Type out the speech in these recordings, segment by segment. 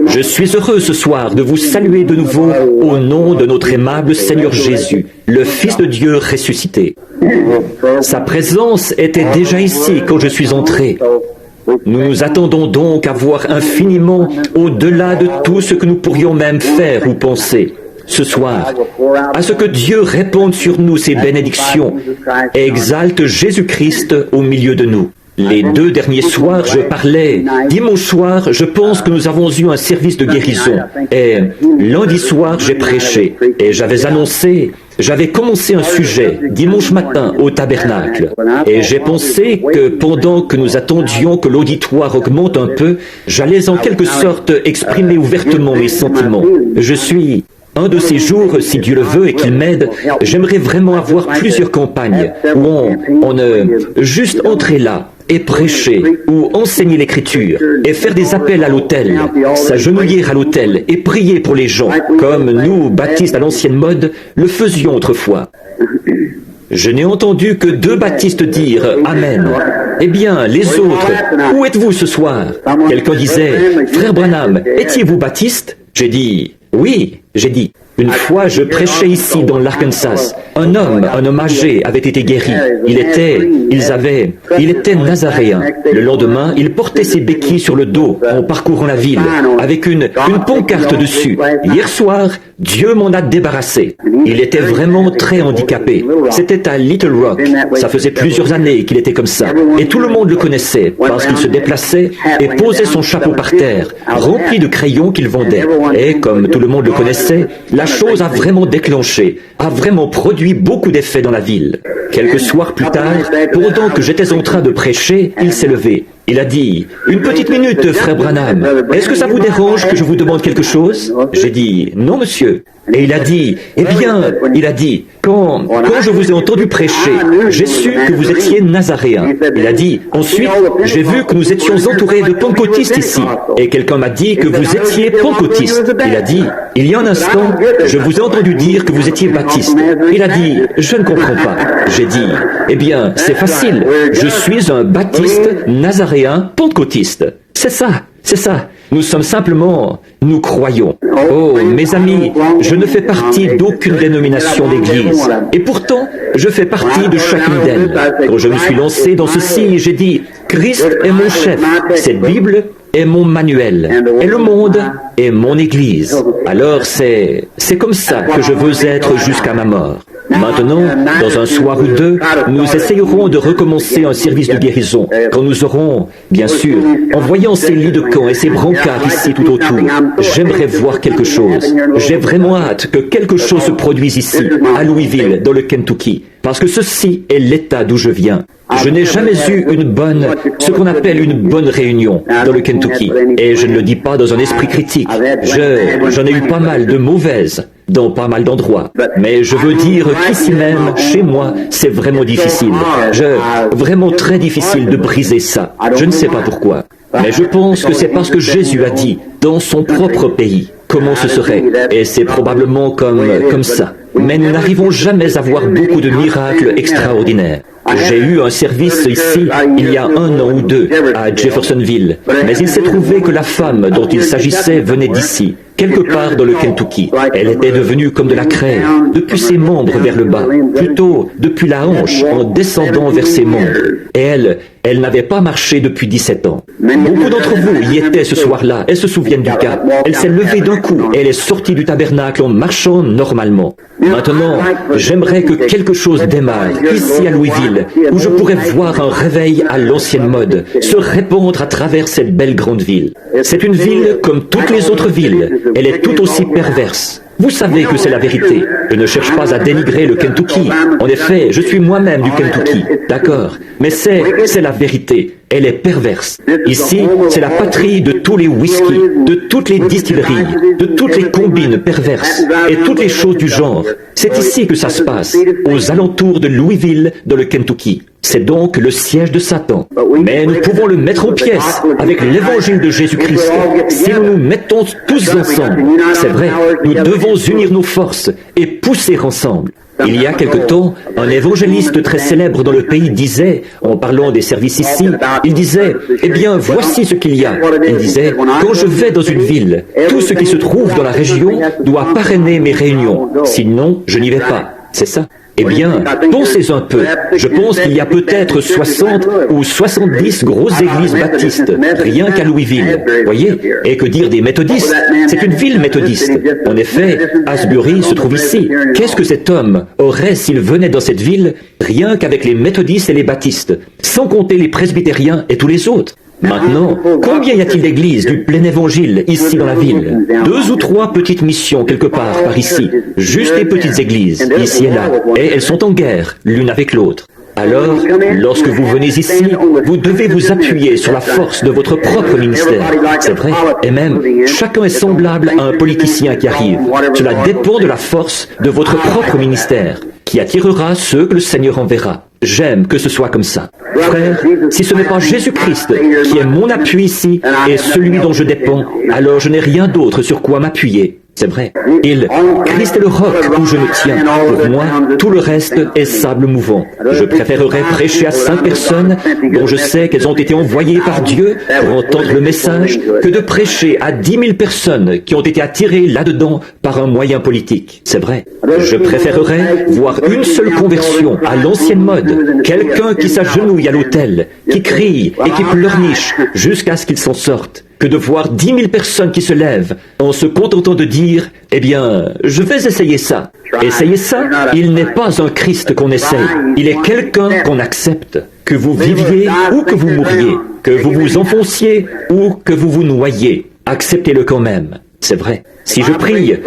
Je suis heureux ce soir de vous saluer de nouveau au nom de notre aimable Seigneur Jésus, le Fils de Dieu ressuscité. Sa présence était déjà ici quand je suis entré. Nous nous attendons donc à voir infiniment au-delà de tout ce que nous pourrions même faire ou penser. Ce soir, à ce que Dieu répande sur nous ses bénédictions et exalte Jésus-Christ au milieu de nous. Les 2 derniers soirs, je parlais. Dimanche soir, je pense que nous avons eu un service de guérison. Et lundi soir, j'ai prêché. Et j'avais commencé un sujet dimanche matin au tabernacle. Et j'ai pensé que pendant que nous attendions que l'auditoire augmente un peu, j'allais en quelque sorte exprimer ouvertement mes sentiments. Un de ces jours, si Dieu le veut et qu'il m'aide, j'aimerais vraiment avoir plusieurs campagnes où on juste entrer là et prêcher ou enseigner l'écriture et faire des appels à l'autel, s'agenouiller à l'autel et prier pour les gens, comme nous, baptistes à l'ancienne mode, le faisions autrefois. Je n'ai entendu que 2 baptistes dire « Amen ». Eh bien, les autres, où êtes-vous ce soir? Quelqu'un disait « Frère Branham, étiez-vous baptiste ?» J'ai dit « Oui ». J'ai dit, une fois je prêchais ici dans l'Arkansas, un homme âgé avait été guéri. Il était nazaréen. Le lendemain, il portait ses béquilles sur le dos en parcourant la ville, avec une pancarte dessus. Hier soir, Dieu m'en a débarrassé. Il était vraiment très handicapé. C'était à Little Rock. Ça faisait plusieurs années qu'il était comme ça. Et tout le monde le connaissait, parce qu'il se déplaçait et posait son chapeau par terre, rempli de crayons qu'il vendait. Et comme tout le monde le connaissait, la chose a vraiment déclenché, a vraiment produit beaucoup d'effets dans la ville. Quelques soirs plus tard, pendant que j'étais en train de prêcher, il s'est levé. Il a dit, « Une petite minute, frère Branham, est-ce que ça vous dérange que je vous demande quelque chose ?» J'ai dit, « Non, monsieur. » Et il a dit, « Eh bien, quand je vous ai entendu prêcher, j'ai su que vous étiez nazaréen. » Il a dit, « Ensuite, j'ai vu que nous étions entourés de pentecôtistes ici. Et quelqu'un m'a dit que vous étiez pentecôtiste. » Il a dit, « Il y a un instant, je vous ai entendu dire que vous étiez baptiste. » Il a dit, « Je ne comprends pas. » J'ai dit, « Eh bien, c'est facile. Je suis un baptiste nazaréen pentecôtiste. » C'est ça. Nous croyons. Oh, mes amis, je ne fais partie d'aucune dénomination d'église. Et pourtant, je fais partie de chacune d'elles. Quand je me suis lancé dans ceci, j'ai dit, Christ est mon chef. Cette Bible est mon manuel. Et le monde est mon église. Alors c'est comme ça que je veux être jusqu'à ma mort. Maintenant, dans un soir ou 2, nous essayerons de recommencer un service de guérison, quand nous aurons, bien sûr, en voyant ces lits de camp et ces brancards ici tout autour, j'aimerais voir quelque chose. J'ai vraiment hâte que quelque chose se produise ici, à Louisville, dans le Kentucky, parce que ceci est l'état d'où je viens. Je n'ai jamais eu ce qu'on appelle une bonne réunion dans le Kentucky, et je ne le dis pas dans un esprit critique. J'en ai eu pas mal de mauvaises dans pas mal d'endroits. Mais je veux dire qu'ici même, chez moi, c'est vraiment difficile. Vraiment très difficile de briser ça. Je ne sais pas pourquoi. Mais je pense que c'est parce que Jésus a dit, dans son propre pays, comment ce serait. Et c'est probablement comme ça. Mais nous n'arrivons jamais à voir beaucoup de miracles extraordinaires. J'ai eu un service ici, il y a 1 an ou 2, à Jeffersonville. Mais il s'est trouvé que la femme dont il s'agissait venait d'ici, quelque part dans le Kentucky. Elle était devenue comme de la craie, depuis ses membres vers le bas, plutôt depuis la hanche en descendant vers ses membres. Et elle n'avait pas marché depuis 17 ans. Beaucoup d'entre vous y étaient ce soir-là et se souviennent du cas. Elle s'est levée d'un coup et elle est sortie du tabernacle en marchant normalement. Maintenant, j'aimerais que quelque chose démarre ici à Louisville, où je pourrais voir un réveil à l'ancienne mode se répandre à travers cette belle grande ville. C'est une ville comme toutes les autres villes. Elle est tout aussi perverse. Vous savez que c'est la vérité. Je ne cherche pas à dénigrer le Kentucky. En effet, je suis moi-même du Kentucky. D'accord. Mais c'est la vérité. Elle est perverse. Ici, c'est la patrie de tous les whisky, de toutes les distilleries, de toutes les combines perverses et toutes les choses du genre. C'est ici que ça se passe, aux alentours de Louisville, dans le Kentucky. C'est donc le siège de Satan. Mais nous pouvons le mettre en pièces avec l'évangile de Jésus-Christ. Si nous nous mettons tous ensemble, c'est vrai, nous devons unir nos forces et pousser ensemble. Il y a quelque temps, un évangéliste très célèbre dans le pays disait, en parlant des services ici, il disait, eh bien, voici ce qu'il y a. Il disait, quand je vais dans une ville, tout ce qui se trouve dans la région doit parrainer mes réunions. Sinon, je n'y vais pas. C'est ça. Eh bien, pensez un peu. Je pense qu'il y a peut-être 60 ou 70 grosses églises baptistes, rien qu'à Louisville. Voyez? Et que dire des méthodistes? C'est une ville méthodiste. En effet, Asbury se trouve ici. Qu'est-ce que cet homme aurait s'il venait dans cette ville, rien qu'avec les méthodistes et les baptistes, sans compter les presbytériens et tous les autres? Maintenant, combien y a-t-il d'églises du plein évangile ici dans la ville? 2 ou 3 petites missions quelque part par ici. Juste des petites églises, ici et là. Et elles sont en guerre, l'une avec l'autre. Alors, lorsque vous venez ici, vous devez vous appuyer sur la force de votre propre ministère. C'est vrai. Et même, chacun est semblable à un politicien qui arrive. Cela dépend de la force de votre propre ministère, qui attirera ceux que le Seigneur enverra. J'aime que ce soit comme ça. Frère, si ce n'est pas Jésus-Christ qui est mon appui ici et celui dont je dépends, alors je n'ai rien d'autre sur quoi m'appuyer. C'est vrai. Christ est le roc où je me tiens. Pour moi, tout le reste est sable mouvant. Je préférerais prêcher à 5 personnes dont je sais qu'elles ont été envoyées par Dieu pour entendre le message que de prêcher à 10 000 personnes qui ont été attirées là-dedans par un moyen politique. C'est vrai. Je préférerais voir une seule conversion à l'ancienne mode. Quelqu'un qui s'agenouille à l'autel, qui crie et qui pleurniche jusqu'à ce qu'il s'en sorte, que de voir 10 000 personnes qui se lèvent en se contentant de dire « Eh bien, je vais essayer ça ». Essayer ça, il n'est pas un Christ qu'on essaye, il est quelqu'un qu'on accepte. Que vous viviez ou que vous mouriez, que vous vous enfonciez ou que vous vous noyiez, acceptez-le quand même. C'est vrai. Si je priais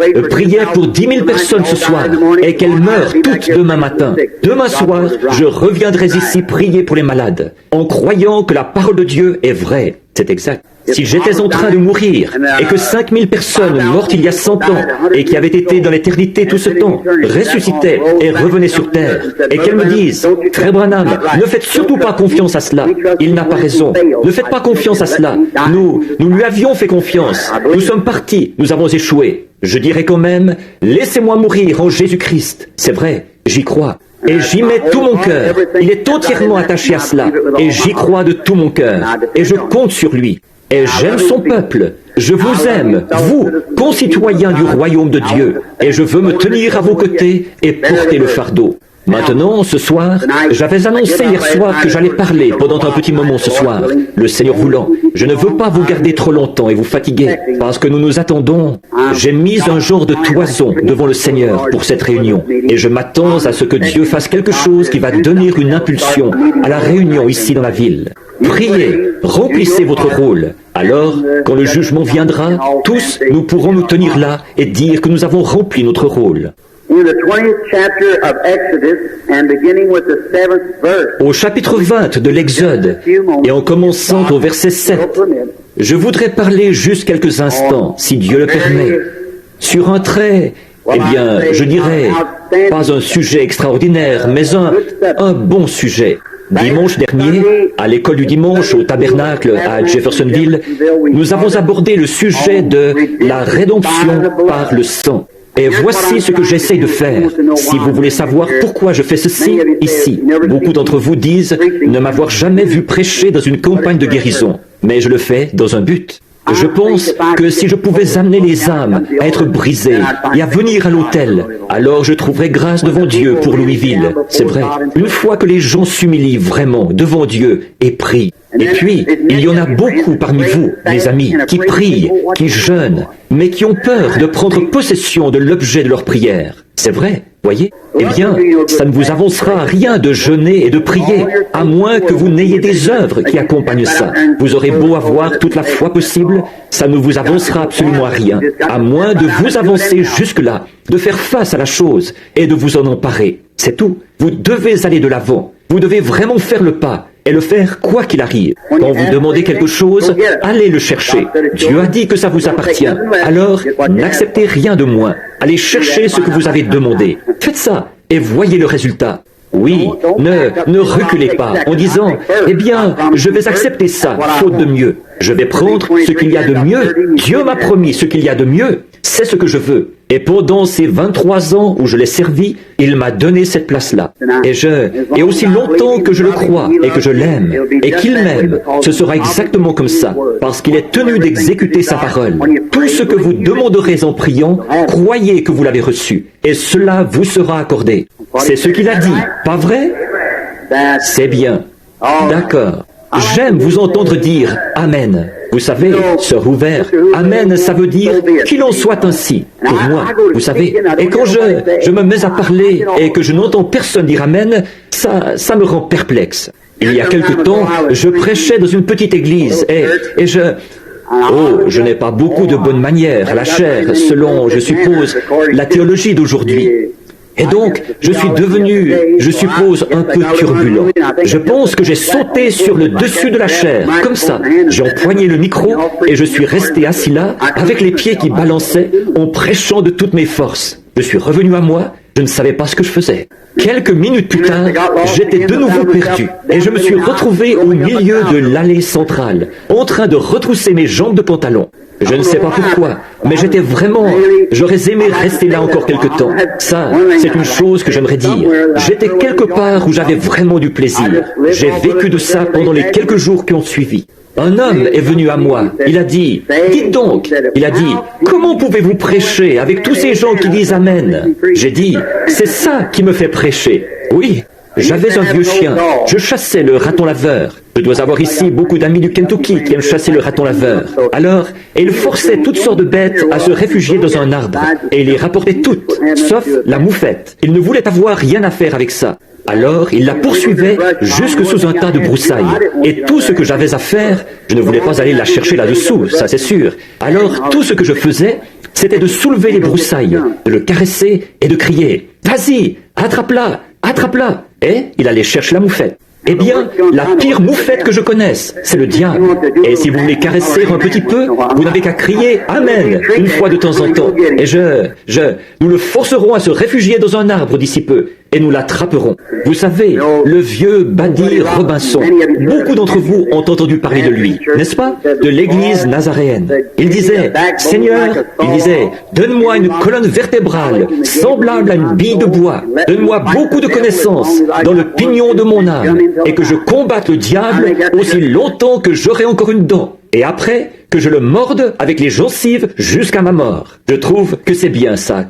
pour 10 000 personnes ce soir et qu'elles meurent toutes demain matin, demain soir, je reviendrai ici prier pour les malades, en croyant que la parole de Dieu est vraie. C'est exact. Si j'étais en train de mourir et que 5 000 personnes mortes il y a 100 ans et qui avaient été dans l'éternité tout ce temps ressuscitaient et revenaient sur terre et qu'elles me disent « Frère Branham, ne faites surtout pas confiance à cela. Il n'a pas raison. Ne faites pas confiance à cela. Nous lui avions fait confiance. Nous sommes partis. Nous avons échoué. » Je dirais quand même « Laissez-moi mourir en Jésus-Christ. » C'est vrai. J'y crois. Et j'y mets tout mon cœur. Il est entièrement attaché à cela. Et j'y crois de tout mon cœur. Et je compte sur lui. Et j'aime son peuple. Je vous aime, vous, concitoyens du royaume de Dieu. Et je veux me tenir à vos côtés et porter le fardeau. Maintenant, ce soir, j'avais annoncé hier soir que j'allais parler pendant un petit moment ce soir. Le Seigneur voulant, je ne veux pas vous garder trop longtemps et vous fatiguer, parce que nous nous attendons. J'ai mis un genre de toison devant le Seigneur pour cette réunion, et je m'attends à ce que Dieu fasse quelque chose qui va donner une impulsion à la réunion ici dans la ville. Priez, remplissez votre rôle. Alors, quand le jugement viendra, tous, nous pourrons nous tenir là et dire que nous avons rempli notre rôle. Au chapitre 20 de l'Exode, et en commençant au verset 7, je voudrais parler juste quelques instants, si Dieu le permet, sur un trait, eh bien, je dirais, pas un sujet extraordinaire, mais un bon sujet. Dimanche dernier, à l'école du dimanche au tabernacle à Jeffersonville, nous avons abordé le sujet de la rédemption par le sang. Et voici ce que j'essaye de faire. Si vous voulez savoir pourquoi je fais ceci ici, beaucoup d'entre vous disent ne m'avoir jamais vu prêcher dans une campagne de guérison. Mais je le fais dans un but. Je pense que si je pouvais amener les âmes à être brisées et à venir à l'autel, alors je trouverais grâce devant Dieu pour Louisville. C'est vrai. Une fois que les gens s'humilient vraiment devant Dieu et prient. Et puis, il y en a beaucoup parmi vous, mes amis, qui prient, qui jeûnent, mais qui ont peur de prendre possession de l'objet de leur prière. C'est vrai, voyez? Eh bien, ça ne vous avancera à rien de jeûner et de prier, à moins que vous n'ayez des œuvres qui accompagnent ça. Vous aurez beau avoir toute la foi possible, ça ne vous avancera absolument à rien, à moins de vous avancer jusque-là, de faire face à la chose et de vous en emparer. C'est tout. Vous devez aller de l'avant. Vous devez vraiment faire le pas et le faire quoi qu'il arrive. Quand vous demandez quelque chose, allez le chercher. Dieu a dit que ça vous appartient. Alors, n'acceptez rien de moins. Allez chercher ce que vous avez demandé. Faites ça et voyez le résultat. Oui, ne reculez pas en disant « Eh bien, je vais accepter ça, faute de mieux. Je vais prendre ce qu'il y a de mieux. Dieu m'a promis ce qu'il y a de mieux. c'est ce que je veux. Et pendant ces 23 ans où je l'ai servi, il m'a donné cette place-là. Et aussi longtemps que je le crois et que je l'aime et qu'il m'aime, ce sera exactement comme ça, parce qu'il est tenu d'exécuter sa parole. Tout ce que vous demanderez en priant, croyez que vous l'avez reçu, et cela vous sera accordé. C'est ce qu'il a dit, pas vrai? C'est bien. D'accord. J'aime vous entendre dire « Amen ». Vous savez, sœur Ouvert, Amen, ça veut dire qu'il en soit ainsi, pour moi, vous savez. Et quand je me mets à parler et que je n'entends personne dire Amen, ça me rend perplexe. Il y a quelque temps, je prêchais dans une petite église et je n'ai pas beaucoup de bonnes manières à la chair, selon, je suppose, la théologie d'aujourd'hui. Et donc, je suis devenu, je suppose, un peu turbulent. Je pense que j'ai sauté sur le dessus de la chair, comme ça. J'ai empoigné le micro et je suis resté assis là, avec les pieds qui balançaient, en prêchant de toutes mes forces. Je suis revenu à moi, je ne savais pas ce que je faisais. Quelques minutes plus tard, j'étais de nouveau perdu et je me suis retrouvé au milieu de l'allée centrale, en train de retrousser mes jambes de pantalon. Je ne sais pas pourquoi, mais j'aurais aimé rester là encore quelque temps. Ça, c'est une chose que j'aimerais dire. J'étais quelque part où j'avais vraiment du plaisir. J'ai vécu de ça pendant les quelques jours qui ont suivi. Un homme est venu à moi. Il a dit, dites donc, il a dit, comment pouvez-vous prêcher avec tous ces gens qui disent Amen? J'ai dit, c'est ça qui me fait prêcher. Oui, j'avais un vieux chien. Je chassais le raton laveur. Je dois avoir ici beaucoup d'amis du Kentucky qui aiment chasser le raton laveur. Alors, il forçait toutes sortes de bêtes à se réfugier dans un arbre. Et il les rapportait toutes, sauf la moufette. Il ne voulait avoir rien à faire avec ça. Alors, il la poursuivait jusque sous un tas de broussailles. Et tout ce que j'avais à faire, je ne voulais pas aller la chercher là-dessous, ça c'est sûr. Alors, tout ce que je faisais, c'était de soulever les broussailles, de le caresser et de crier « Vas-y, attrape-la, attrape-la !» Et il allait chercher la moufette. Eh bien, la pire moufette que je connaisse, c'est le diable. Et si vous voulez caresser un petit peu, vous n'avez qu'à crier « Amen » une fois de temps en temps. Et nous le forcerons à se réfugier dans un arbre d'ici peu. Et nous l'attraperons. Vous savez, le vieux Buddy Robinson, beaucoup d'entre vous ont entendu parler de lui, n'est-ce pas? De l'église nazaréenne. Il disait, Seigneur, donne-moi une colonne vertébrale, semblable à une bille de bois. Donne-moi beaucoup de connaissances dans le pignon de mon âme, et que je combatte le diable aussi longtemps que j'aurai encore une dent. Et après, que je le morde avec les gencives jusqu'à ma mort. Je trouve que c'est bien ça,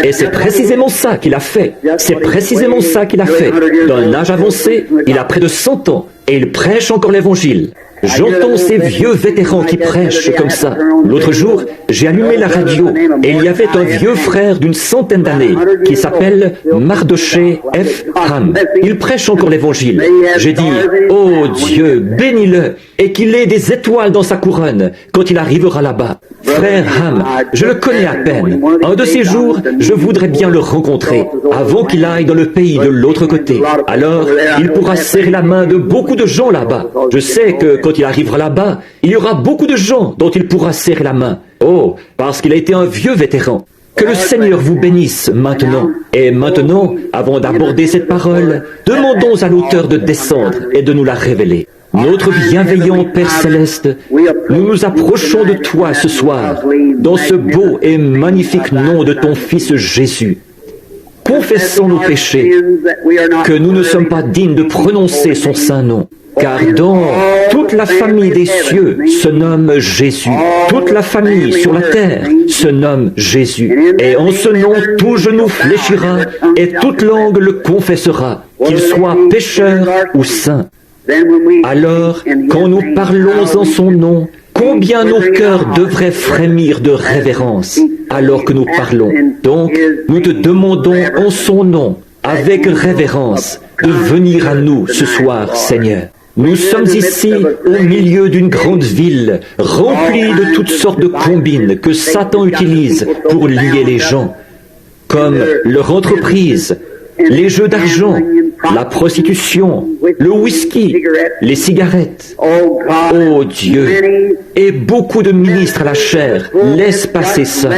et c'est précisément ça qu'il a fait. C'est précisément ça qu'il a fait. Dans un âge avancé, il a près de 100 ans, et il prêche encore l'évangile. J'entends ces vieux vétérans qui prêchent comme ça. L'autre jour, j'ai allumé la radio et il y avait un vieux frère d'une 100aine d'années qui s'appelle Mardoché F. Ham. Il prêche encore l'évangile. J'ai dit, oh Dieu, bénis-le et qu'il ait des étoiles dans sa couronne quand il arrivera là-bas. Frère Ham, je le connais à peine. Un de ces jours, je voudrais bien le rencontrer avant qu'il aille dans le pays de l'autre côté. Alors, il pourra serrer la main de beaucoup de gens là-bas. Je sais que quand il arrivera là-bas, il y aura beaucoup de gens dont il pourra serrer la main. Oh, parce qu'il a été un vieux vétéran. Que le Seigneur vous bénisse maintenant. Et maintenant, avant d'aborder cette parole, demandons à l'auteur de descendre et de nous la révéler. Notre bienveillant Père Céleste, nous nous approchons de toi ce soir, dans ce beau et magnifique nom de ton Fils Jésus. Confessons nos péchés, que nous ne sommes pas dignes de prononcer son saint nom. Car dans toute la famille des cieux se nomme Jésus. Toute la famille sur la terre se nomme Jésus. Et en ce nom, tout genou fléchira et toute langue le confessera, qu'il soit pécheur ou saint. Alors, quand nous parlons en son nom, combien nos cœurs devraient frémir de révérence alors que nous parlons. Donc, nous te demandons en son nom, avec révérence, de venir à nous ce soir, Seigneur. Nous sommes ici au milieu d'une grande ville, remplie de toutes sortes de combines que Satan utilise pour lier les gens, comme leur entreprise, les jeux d'argent, la prostitution, le whisky, les cigarettes. Oh Dieu, et beaucoup de ministres à la chair laissent passer ça,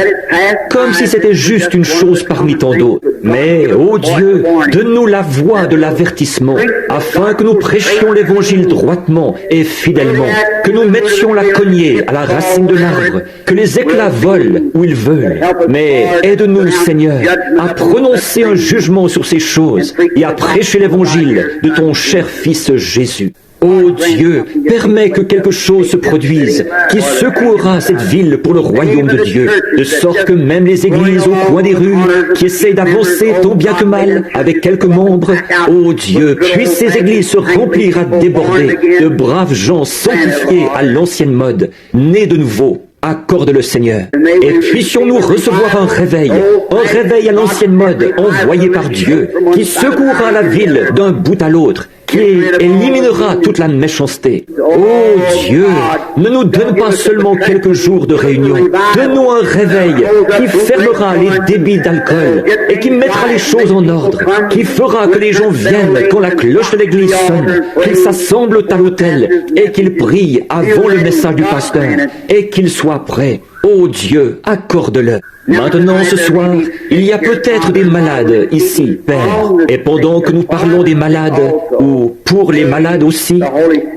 comme si c'était juste une chose parmi tant d'autres. Mais, oh Dieu, donne-nous la voix de l'avertissement, afin que nous prêchions l'évangile droitement et fidèlement, que nous mettions la cognée à la racine de l'arbre, que les éclats volent où ils veulent. Mais aide-nous, Seigneur, à prononcer un jugement sur ces choses et à prêcher l'évangile de ton cher Fils Jésus. Ô Dieu, permets que quelque chose se produise qui secouera cette ville pour le royaume de Dieu, de sorte que même les églises au coin des rues qui essayent d'avancer tant bien que mal avec quelques membres, ô Dieu, puissent ces églises se remplir à déborder de braves gens sanctifiés à l'ancienne mode, nés de nouveau. Accorde-le, Seigneur, et puissions-nous recevoir un réveil à l'ancienne mode, envoyé par Dieu, qui secouera la ville d'un bout à l'autre, qui éliminera toute la méchanceté. Oh Dieu, ne nous donne pas seulement quelques jours de réunion, donne-nous un réveil qui fermera les débits d'alcool et qui mettra les choses en ordre, qui fera que les gens viennent quand la cloche de l'église sonne, qu'ils s'assemblent à l'autel et qu'ils prient avant le message du pasteur et qu'ils soient prêts. Oh Dieu, accorde-le. Maintenant, ce soir, il y a peut-être des malades ici, Père. Et pendant que nous parlons des malades, ou pour les malades aussi,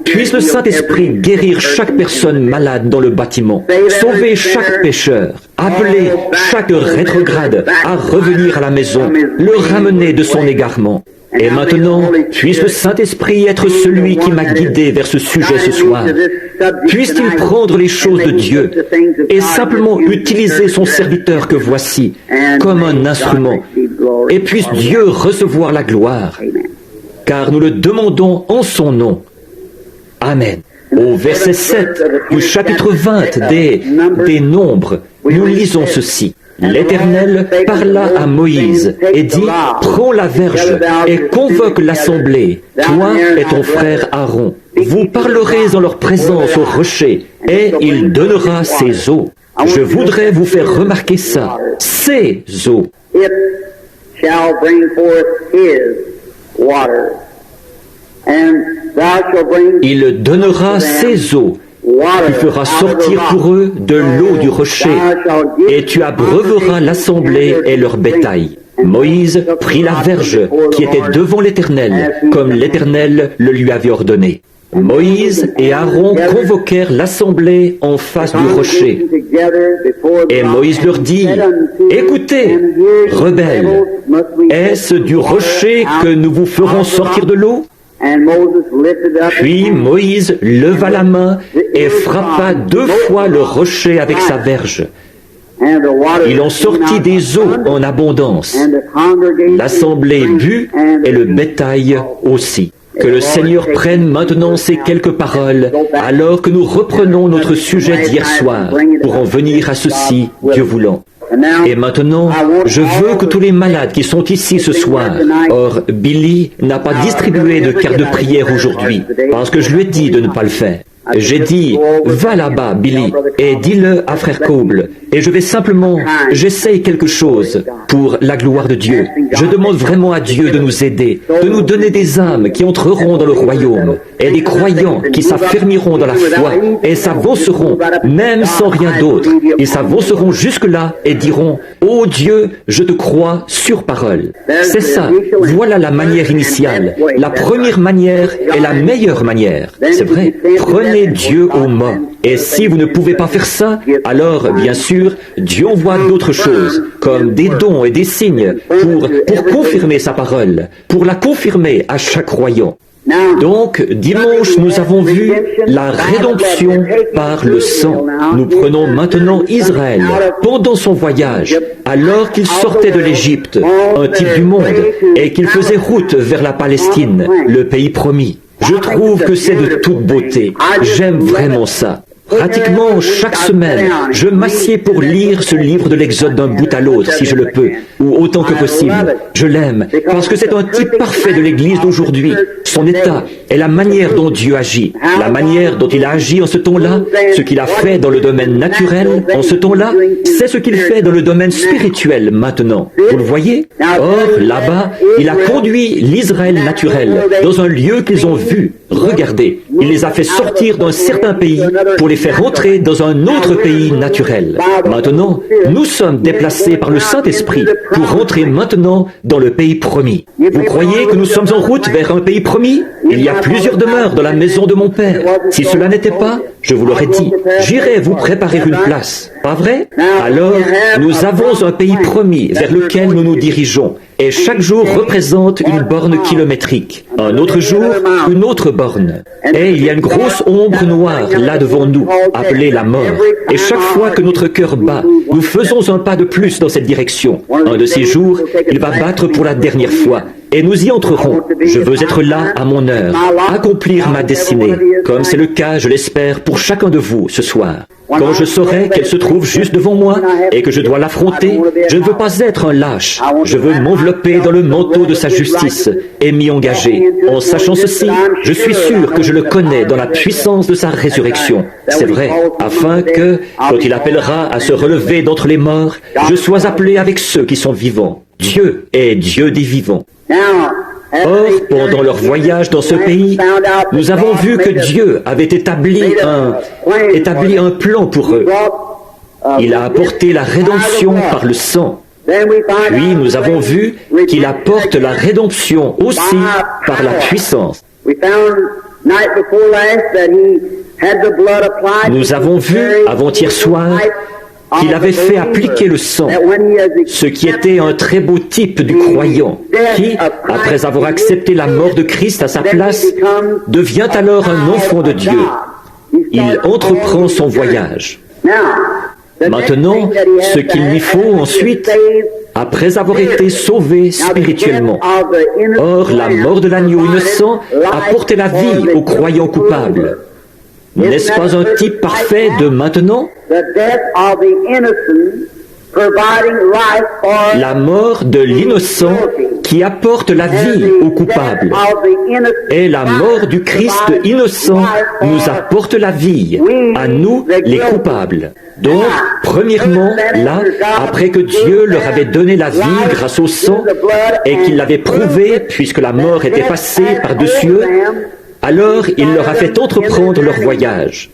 puisse le Saint-Esprit guérir chaque personne malade dans le bâtiment, sauver chaque pécheur, appeler chaque rétrograde à revenir à la maison, le ramener de son égarement. Et maintenant, puisse le Saint-Esprit être celui qui m'a guidé vers ce sujet ce soir. Puisse-t-il prendre les choses de Dieu et simplement utiliser son serviteur que voici comme un instrument, et puisse Dieu recevoir la gloire, car nous le demandons en son nom. Amen. Au verset 7 du chapitre 20 des Nombres, nous lisons ceci. L'Éternel parla à Moïse et dit, « Prends la verge et convoque l'assemblée, toi et ton frère Aaron. Vous parlerez en leur présence au rocher, et il donnera ses eaux. » Je voudrais vous faire remarquer ça. Ces eaux. Il donnera ses eaux. Tu feras sortir pour eux de l'eau du rocher, et tu abreuveras l'assemblée et leur bétail. Moïse prit la verge qui était devant l'Éternel, comme l'Éternel le lui avait ordonné. Moïse et Aaron convoquèrent l'assemblée en face du rocher. Et Moïse leur dit, « Écoutez, rebelles, est-ce du rocher que nous vous ferons sortir de l'eau ?» Puis Moïse leva la main et frappa 2 fois le rocher avec sa verge. Il en sortit des eaux en abondance. L'assemblée but et le bétail aussi. Que le Seigneur prenne maintenant ces quelques paroles alors que nous reprenons notre sujet d'hier soir pour en venir à ceci, Dieu voulant. Et maintenant, je veux que tous les malades qui sont ici ce soir, or Billy n'a pas distribué de carte de prière aujourd'hui, parce que je lui ai dit de ne pas le faire. J'ai dit, va là-bas, Billy, et dis-le à Frère Coble, et je vais simplement, j'essaye quelque chose pour la gloire de Dieu. Je demande vraiment à Dieu de nous aider, de nous donner des âmes qui entreront dans le royaume, et des croyants qui s'affermiront dans la foi, et s'avanceront, même sans rien d'autre. Ils s'avanceront jusque-là et diront, ô Dieu, je te crois sur parole. C'est ça, voilà la manière initiale. La première manière est la meilleure manière. C'est vrai, prenez Dieu au mot. Et si vous ne pouvez pas faire ça, alors, bien sûr, Dieu envoie d'autres choses, comme des dons et des signes, pour confirmer sa parole, pour la confirmer à chaque croyant. Donc, dimanche, nous avons vu la rédemption par le sang. Nous prenons maintenant Israël pendant son voyage, alors qu'il sortait de l'Égypte, un type du monde, et qu'il faisait route vers la Palestine, le pays promis. Je trouve que c'est de toute beauté. J'aime vraiment ça. Pratiquement chaque semaine, je m'assieds pour lire ce livre de l'Exode d'un bout à l'autre, si je le peux, ou autant que possible. Je l'aime, parce que c'est un type parfait de l'Église d'aujourd'hui. Son état est la manière dont Dieu agit, la manière dont il a agi en ce temps-là, ce qu'il a fait dans le domaine naturel en ce temps-là, c'est ce qu'il fait dans le domaine spirituel maintenant. Vous le voyez? Or, là-bas, il a conduit l'Israël naturel dans un lieu qu'ils ont vu. Regardez, il les a fait sortir d'un certain pays pour les faire entrer dans un autre pays naturel. Maintenant, nous sommes déplacés par le Saint-Esprit pour rentrer maintenant dans le pays promis. Vous croyez que nous sommes en route vers un pays promis? Il y a plusieurs demeures dans la maison de mon Père. Si cela n'était pas, je vous l'aurais dit, j'irai vous préparer une place. Pas vrai? Alors, nous avons un pays promis vers lequel nous nous dirigeons. Et chaque jour représente une borne kilométrique. Un autre jour, une autre borne. Et il y a une grosse ombre noire là devant nous, appelée la mort. Et chaque fois que notre cœur bat, nous faisons un pas de plus dans cette direction. Un de ces jours, il va battre pour la dernière fois. Et nous y entrerons. Je veux être là à mon heure, accomplir ma destinée, comme c'est le cas, je l'espère, pour chacun de vous ce soir. Quand je saurai qu'elle se trouve juste devant moi et que je dois l'affronter, je ne veux pas être un lâche. Je veux m'envelopper dans le manteau de sa justice et m'y engager. En sachant ceci, je suis sûr que je le connais dans la puissance de sa résurrection. C'est vrai, afin que, quand il appellera à se relever d'entre les morts, je sois appelé avec ceux qui sont vivants. Dieu est Dieu des vivants. Or, pendant leur voyage dans ce pays, nous avons vu que Dieu avait établi un plan pour eux. Il a apporté la rédemption par le sang. Puis nous avons vu qu'il apporte la rédemption aussi par la puissance. Nous avons vu avant-hier soir qu'il avait fait appliquer le sang, ce qui était un très beau type du croyant, qui, après avoir accepté la mort de Christ à sa place, devient alors un enfant de Dieu. Il entreprend son voyage. Maintenant, ce qu'il lui faut ensuite, après avoir été sauvé spirituellement. Or, la mort de l'agneau innocent a porté la vie aux croyants coupables. N'est-ce pas un type parfait de maintenant? La mort de l'innocent qui apporte la vie aux coupables. Et la mort du Christ innocent nous apporte la vie, à nous les coupables. Donc, premièrement, là, après que Dieu leur avait donné la vie grâce au sang, et qu'il l'avait prouvé puisque la mort était passée par-dessus eux, alors il leur a fait entreprendre leur voyage.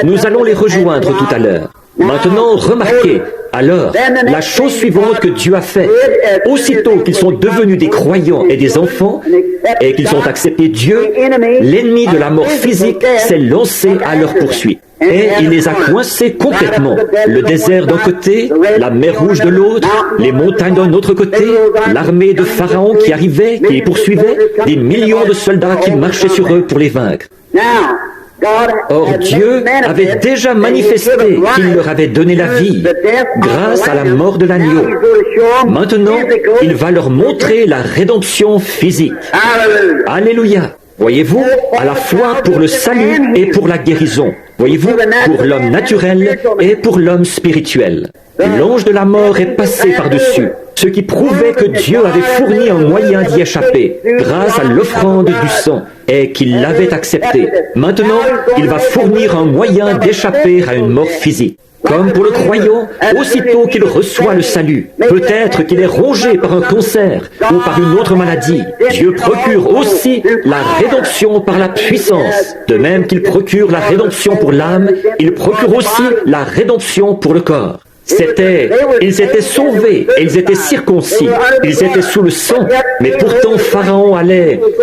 Nous allons les rejoindre tout à l'heure. Maintenant, remarquez, alors, la chose suivante que Dieu a fait, aussitôt qu'ils sont devenus des croyants et des enfants, et qu'ils ont accepté Dieu, l'ennemi de la mort physique s'est lancé à leur poursuite. Et il les a coincés complètement. Le désert d'un côté, la mer Rouge de l'autre, les montagnes d'un autre côté, l'armée de Pharaon qui arrivait, qui les poursuivait, des millions de soldats qui marchaient sur eux pour les vaincre. Or Dieu avait déjà manifesté qu'il leur avait donné la vie grâce à la mort de l'agneau. Maintenant, il va leur montrer la rédemption physique. Alléluia! Voyez-vous, à la fois pour le salut et pour la guérison. Voyez-vous, pour l'homme naturel et pour l'homme spirituel. L'ange de la mort est passé par-dessus, ce qui prouvait que Dieu avait fourni un moyen d'y échapper, grâce à l'offrande du sang, et qu'il l'avait accepté. Maintenant, il va fournir un moyen d'échapper à une mort physique. Comme pour le croyant, aussitôt qu'il reçoit le salut, peut-être qu'il est rongé par un cancer ou par une autre maladie, Dieu procure aussi la rédemption par la puissance. De même qu'il procure la rédemption pour l'âme, il procure aussi la rédemption pour le corps. Ils étaient sauvés et ils étaient circoncis, ils étaient sous le sang, mais pourtant Pharaon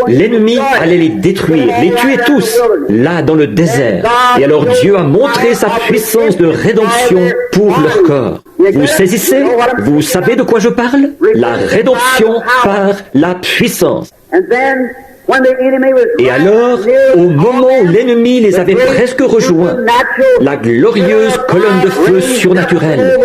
l'ennemi allait les détruire, les tuer tous, là dans le désert. Et alors Dieu a montré sa puissance de rédemption pour leur corps. Vous saisissez? Vous savez de quoi je parle? La rédemption par la puissance. Et alors, au moment où l'ennemi les avait presque rejoints, la glorieuse colonne de feu surnaturelle,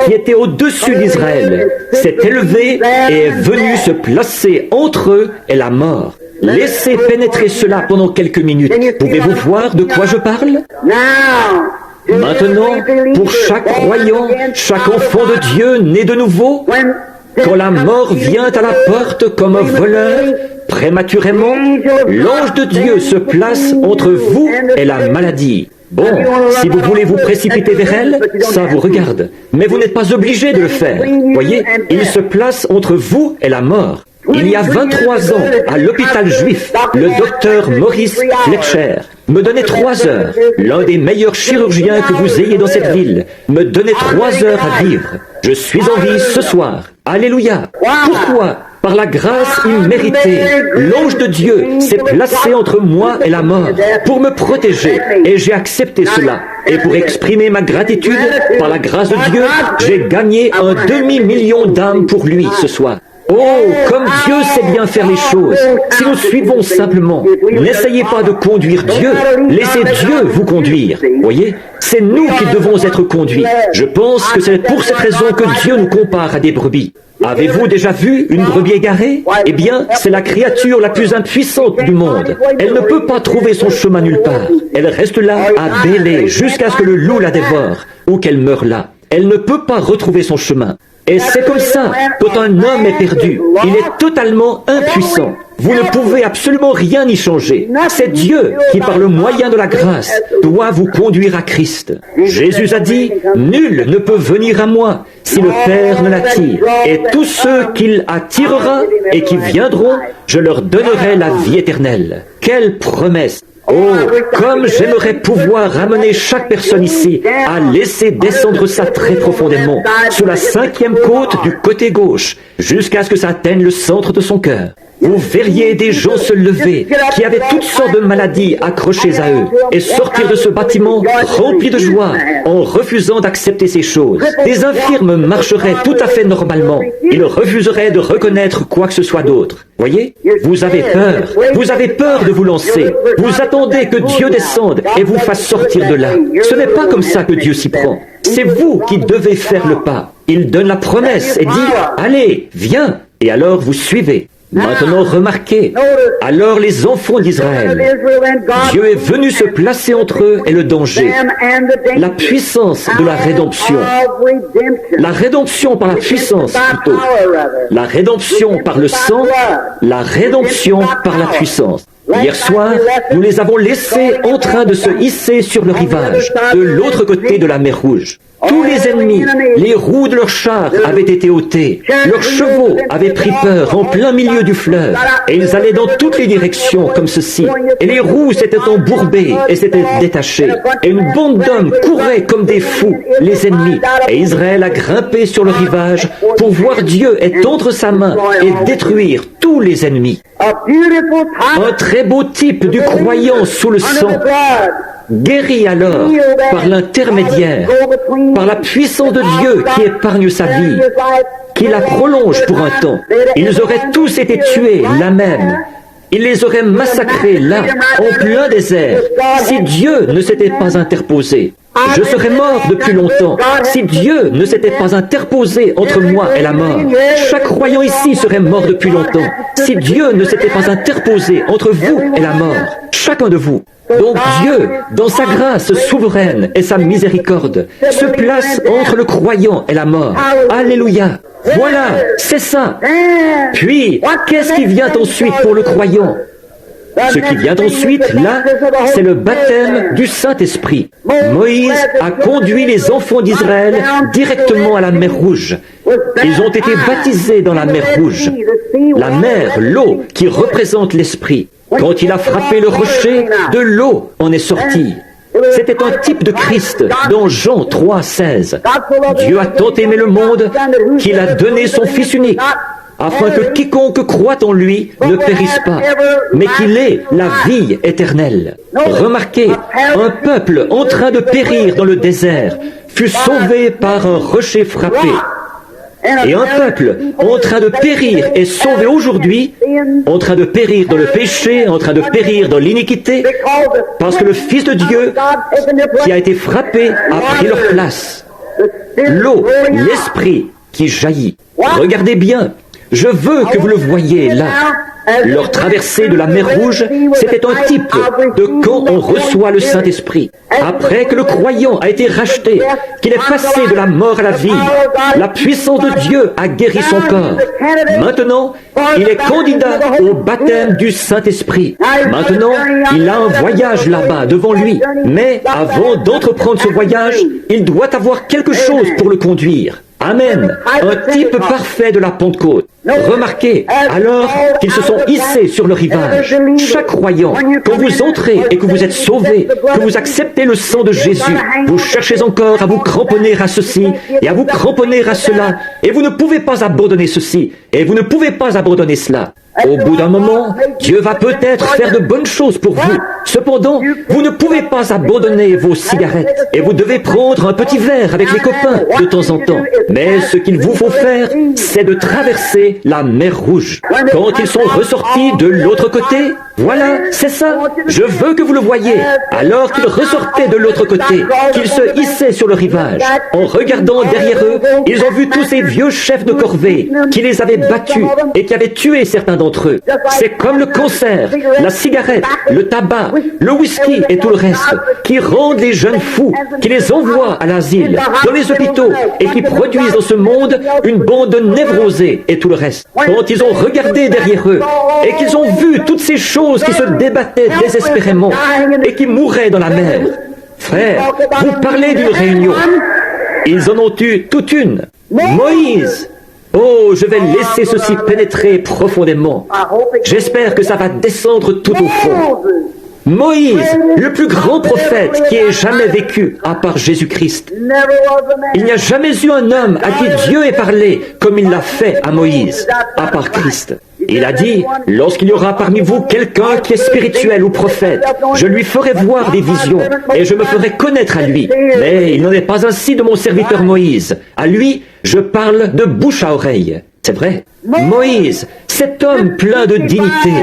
qui était au-dessus d'Israël, s'est élevée et est venue se placer entre eux et la mort. Laissez pénétrer cela pendant quelques minutes. Pouvez-vous voir de quoi je parle? Maintenant, pour chaque croyant, chaque enfant de Dieu né de nouveau, quand la mort vient à la porte comme un voleur, prématurément, l'ange de Dieu se place entre vous et la maladie. Bon, si vous voulez vous précipiter vers elle, ça vous regarde. Mais vous n'êtes pas obligé de le faire. Voyez, il se place entre vous et la mort. Il y a 23 ans, à l'hôpital juif, le docteur Maurice Fletcher me donnait 3 heures. L'un des meilleurs chirurgiens que vous ayez dans cette ville me donnait 3 heures à vivre. Je suis en vie ce soir. Alléluia. Pourquoi? Par la grâce imméritée, l'ange de Dieu s'est placé entre moi et la mort pour me protéger, et j'ai accepté cela. Et pour exprimer ma gratitude, par la grâce de Dieu, j'ai gagné un demi-million d'âmes pour lui ce soir. Oh, comme Dieu sait bien faire les choses. Si nous suivons simplement, n'essayez pas de conduire Dieu, laissez Dieu vous conduire. Voyez, c'est nous qui devons être conduits. Je pense que c'est pour cette raison que Dieu nous compare à des brebis. Avez-vous déjà vu une brebis égarée? Eh bien, c'est la créature la plus impuissante du monde. Elle ne peut pas trouver son chemin nulle part. Elle reste là à bêler jusqu'à ce que le loup la dévore ou qu'elle meure là. Elle ne peut pas retrouver son chemin. Et c'est comme ça, quand un homme est perdu, il est totalement impuissant. Vous ne pouvez absolument rien y changer. C'est Dieu qui, par le moyen de la grâce, doit vous conduire à Christ. Jésus a dit, « Nul ne peut venir à moi si le Père ne l'attire. Et tous ceux qu'il attirera et qui viendront, je leur donnerai la vie éternelle. » Quelle promesse! Oh, comme j'aimerais pouvoir ramener chaque personne ici à laisser descendre ça très profondément, sous la 5e côte du côté gauche, jusqu'à ce que ça atteigne le centre de son cœur. Vous verriez des gens se lever, qui avaient toutes sortes de maladies accrochées à eux, et sortir de ce bâtiment rempli de joie, en refusant d'accepter ces choses. Des infirmes marcheraient tout à fait normalement. Ils refuseraient de reconnaître quoi que ce soit d'autre. Voyez? Vous avez peur de vous lancer. Vous attendez que Dieu descende et vous fasse sortir de là. Ce n'est pas comme ça que Dieu s'y prend. C'est vous qui devez faire le pas. Il donne la promesse et dit, allez, viens, et alors vous suivez. Maintenant, remarquez, alors les enfants d'Israël, Dieu est venu se placer entre eux et le danger, la puissance de la rédemption par la puissance plutôt, la rédemption par le sang, la rédemption par la puissance. Hier soir, nous les avons laissés en train de se hisser sur le rivage, de l'autre côté de la mer Rouge. Tous les ennemis, les roues de leurs chars avaient été ôtées, leurs chevaux avaient pris peur en plein milieu du fleuve, et ils allaient dans toutes les directions comme ceci, et les roues s'étaient embourbées et s'étaient détachées, et une bande d'hommes courait comme des fous, les ennemis, et Israël a grimpé sur le rivage pour voir Dieu étendre sa main et détruire tous les ennemis. Un très beau type du croyant sous le sang, guéri alors par l'intermédiaire, par la puissance de Dieu qui épargne sa vie, qui la prolonge pour un temps. Ils auraient tous été tués là même. Il les aurait massacrés là, en plein désert, si Dieu ne s'était pas interposé. Je serais mort depuis longtemps si Dieu ne s'était pas interposé entre moi et la mort. Chaque croyant ici serait mort depuis longtemps si Dieu ne s'était pas interposé entre vous et la mort. Chacun de vous. Donc Dieu, dans sa grâce souveraine et sa miséricorde, se place entre le croyant et la mort. Alléluia. Voilà, c'est ça. Puis, qu'est-ce qui vient ensuite pour le croyant? Ce qui vient ensuite, là, c'est le baptême du Saint-Esprit. Moïse a conduit les enfants d'Israël directement à la mer Rouge. Ils ont été baptisés dans la mer Rouge. La mer, l'eau, qui représente l'Esprit. Quand il a frappé le rocher, de l'eau en est sortie. C'était un type de Christ dans Jean 3,16. Dieu a tant aimé le monde qu'il a donné son Fils unique, afin que quiconque croit en lui ne périsse pas, mais qu'il ait la vie éternelle. Remarquez, un peuple en train de périr dans le désert fut sauvé par un rocher frappé. Et un peuple en train de périr est sauvé aujourd'hui, en train de périr dans le péché, en train de périr dans l'iniquité, parce que le Fils de Dieu qui a été frappé a pris leur place. L'eau, l'Esprit qui jaillit. Regardez bien, je veux que vous le voyez là. Leur traversée de la mer Rouge, c'était un type de quand on reçoit le Saint-Esprit. Après que le croyant a été racheté, qu'il est passé de la mort à la vie, la puissance de Dieu a guéri son corps. Maintenant, il est candidat au baptême du Saint-Esprit. Maintenant, il a un voyage là-bas devant lui. Mais avant d'entreprendre ce voyage, il doit avoir quelque chose pour le conduire. Amen. Un type parfait de la Pentecôte. Remarquez, alors qu'ils se sont hissés sur le rivage, chaque croyant, quand vous entrez et que vous êtes sauvé, que vous acceptez le sang de Jésus, vous cherchez encore à vous cramponner à ceci et à vous cramponner à cela, et vous ne pouvez pas abandonner ceci, et vous ne pouvez pas abandonner cela. Au bout d'un moment, Dieu va peut-être faire de bonnes choses pour vous. Cependant, vous ne pouvez pas abandonner vos cigarettes et vous devez prendre un petit verre avec les copains de temps en temps. Mais ce qu'il vous faut faire, c'est de traverser la mer Rouge. Quand ils sont ressortis de l'autre côté, voilà, c'est ça. Je veux que vous le voyiez. Alors qu'ils ressortaient de l'autre côté, qu'ils se hissaient sur le rivage, en regardant derrière eux, ils ont vu tous ces vieux chefs de corvée qui les avaient battus et qui avaient tué certains d'entre eux. C'est comme le cancer, la cigarette, le tabac, le whisky et tout le reste, qui rendent les jeunes fous, qui les envoient à l'asile, dans les hôpitaux, et qui produisent dans ce monde une bande névrosée et tout le reste. Quand ils ont regardé derrière eux, et qu'ils ont vu toutes ces choses qui se débattaient désespérément, et qui mouraient dans la mer, frère, vous parlez d'une réunion. Ils en ont eu toute une. Moïse. Oh, je vais laisser ceci pénétrer profondément. J'espère que ça va descendre tout au fond. Moïse, le plus grand prophète qui ait jamais vécu, à part Jésus-Christ. Il n'y a jamais eu un homme à qui Dieu ait parlé comme il l'a fait à Moïse, à part Christ. Il a dit, lorsqu'il y aura parmi vous quelqu'un qui est spirituel ou prophète, je lui ferai voir des visions et je me ferai connaître à lui. Mais il n'en est pas ainsi de mon serviteur Moïse. À lui, je parle de bouche à oreille. C'est vrai. Moïse, cet homme plein de dignité,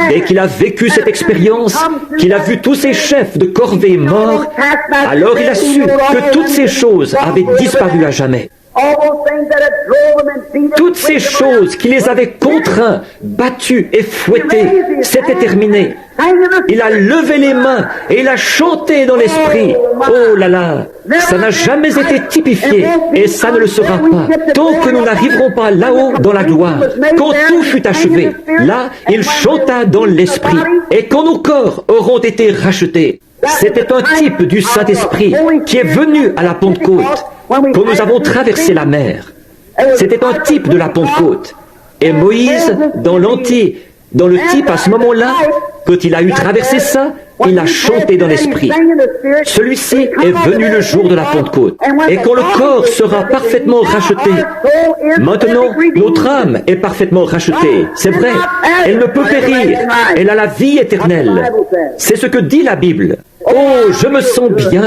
dès qu'il a vécu cette expérience, qu'il a vu tous ces chefs de corvée morts, alors il a su que toutes ces choses avaient disparu à jamais. Toutes ces choses qui les avaient contraints, battus et fouettés, c'était terminé. Il a levé les mains et il a chanté dans l'esprit. Oh là là, ça n'a jamais été typifié et ça ne le sera pas tant que nous n'arriverons pas là-haut dans la gloire. Quand tout fut achevé, là, il chanta dans l'esprit. Et quand nos corps auront été rachetés, c'était un type du Saint-Esprit qui est venu à la Pentecôte quand nous avons traversé la mer. C'était un type de la Pentecôte. Et Moïse, dans le type à ce moment-là, quand il a eu traversé ça, il a chanté dans l'esprit. Celui-ci est venu le jour de la Pentecôte. Et quand le corps sera parfaitement racheté, maintenant, notre âme est parfaitement rachetée. C'est vrai, elle ne peut périr. Elle a la vie éternelle. C'est ce que dit la Bible. Oh, je me sens bien.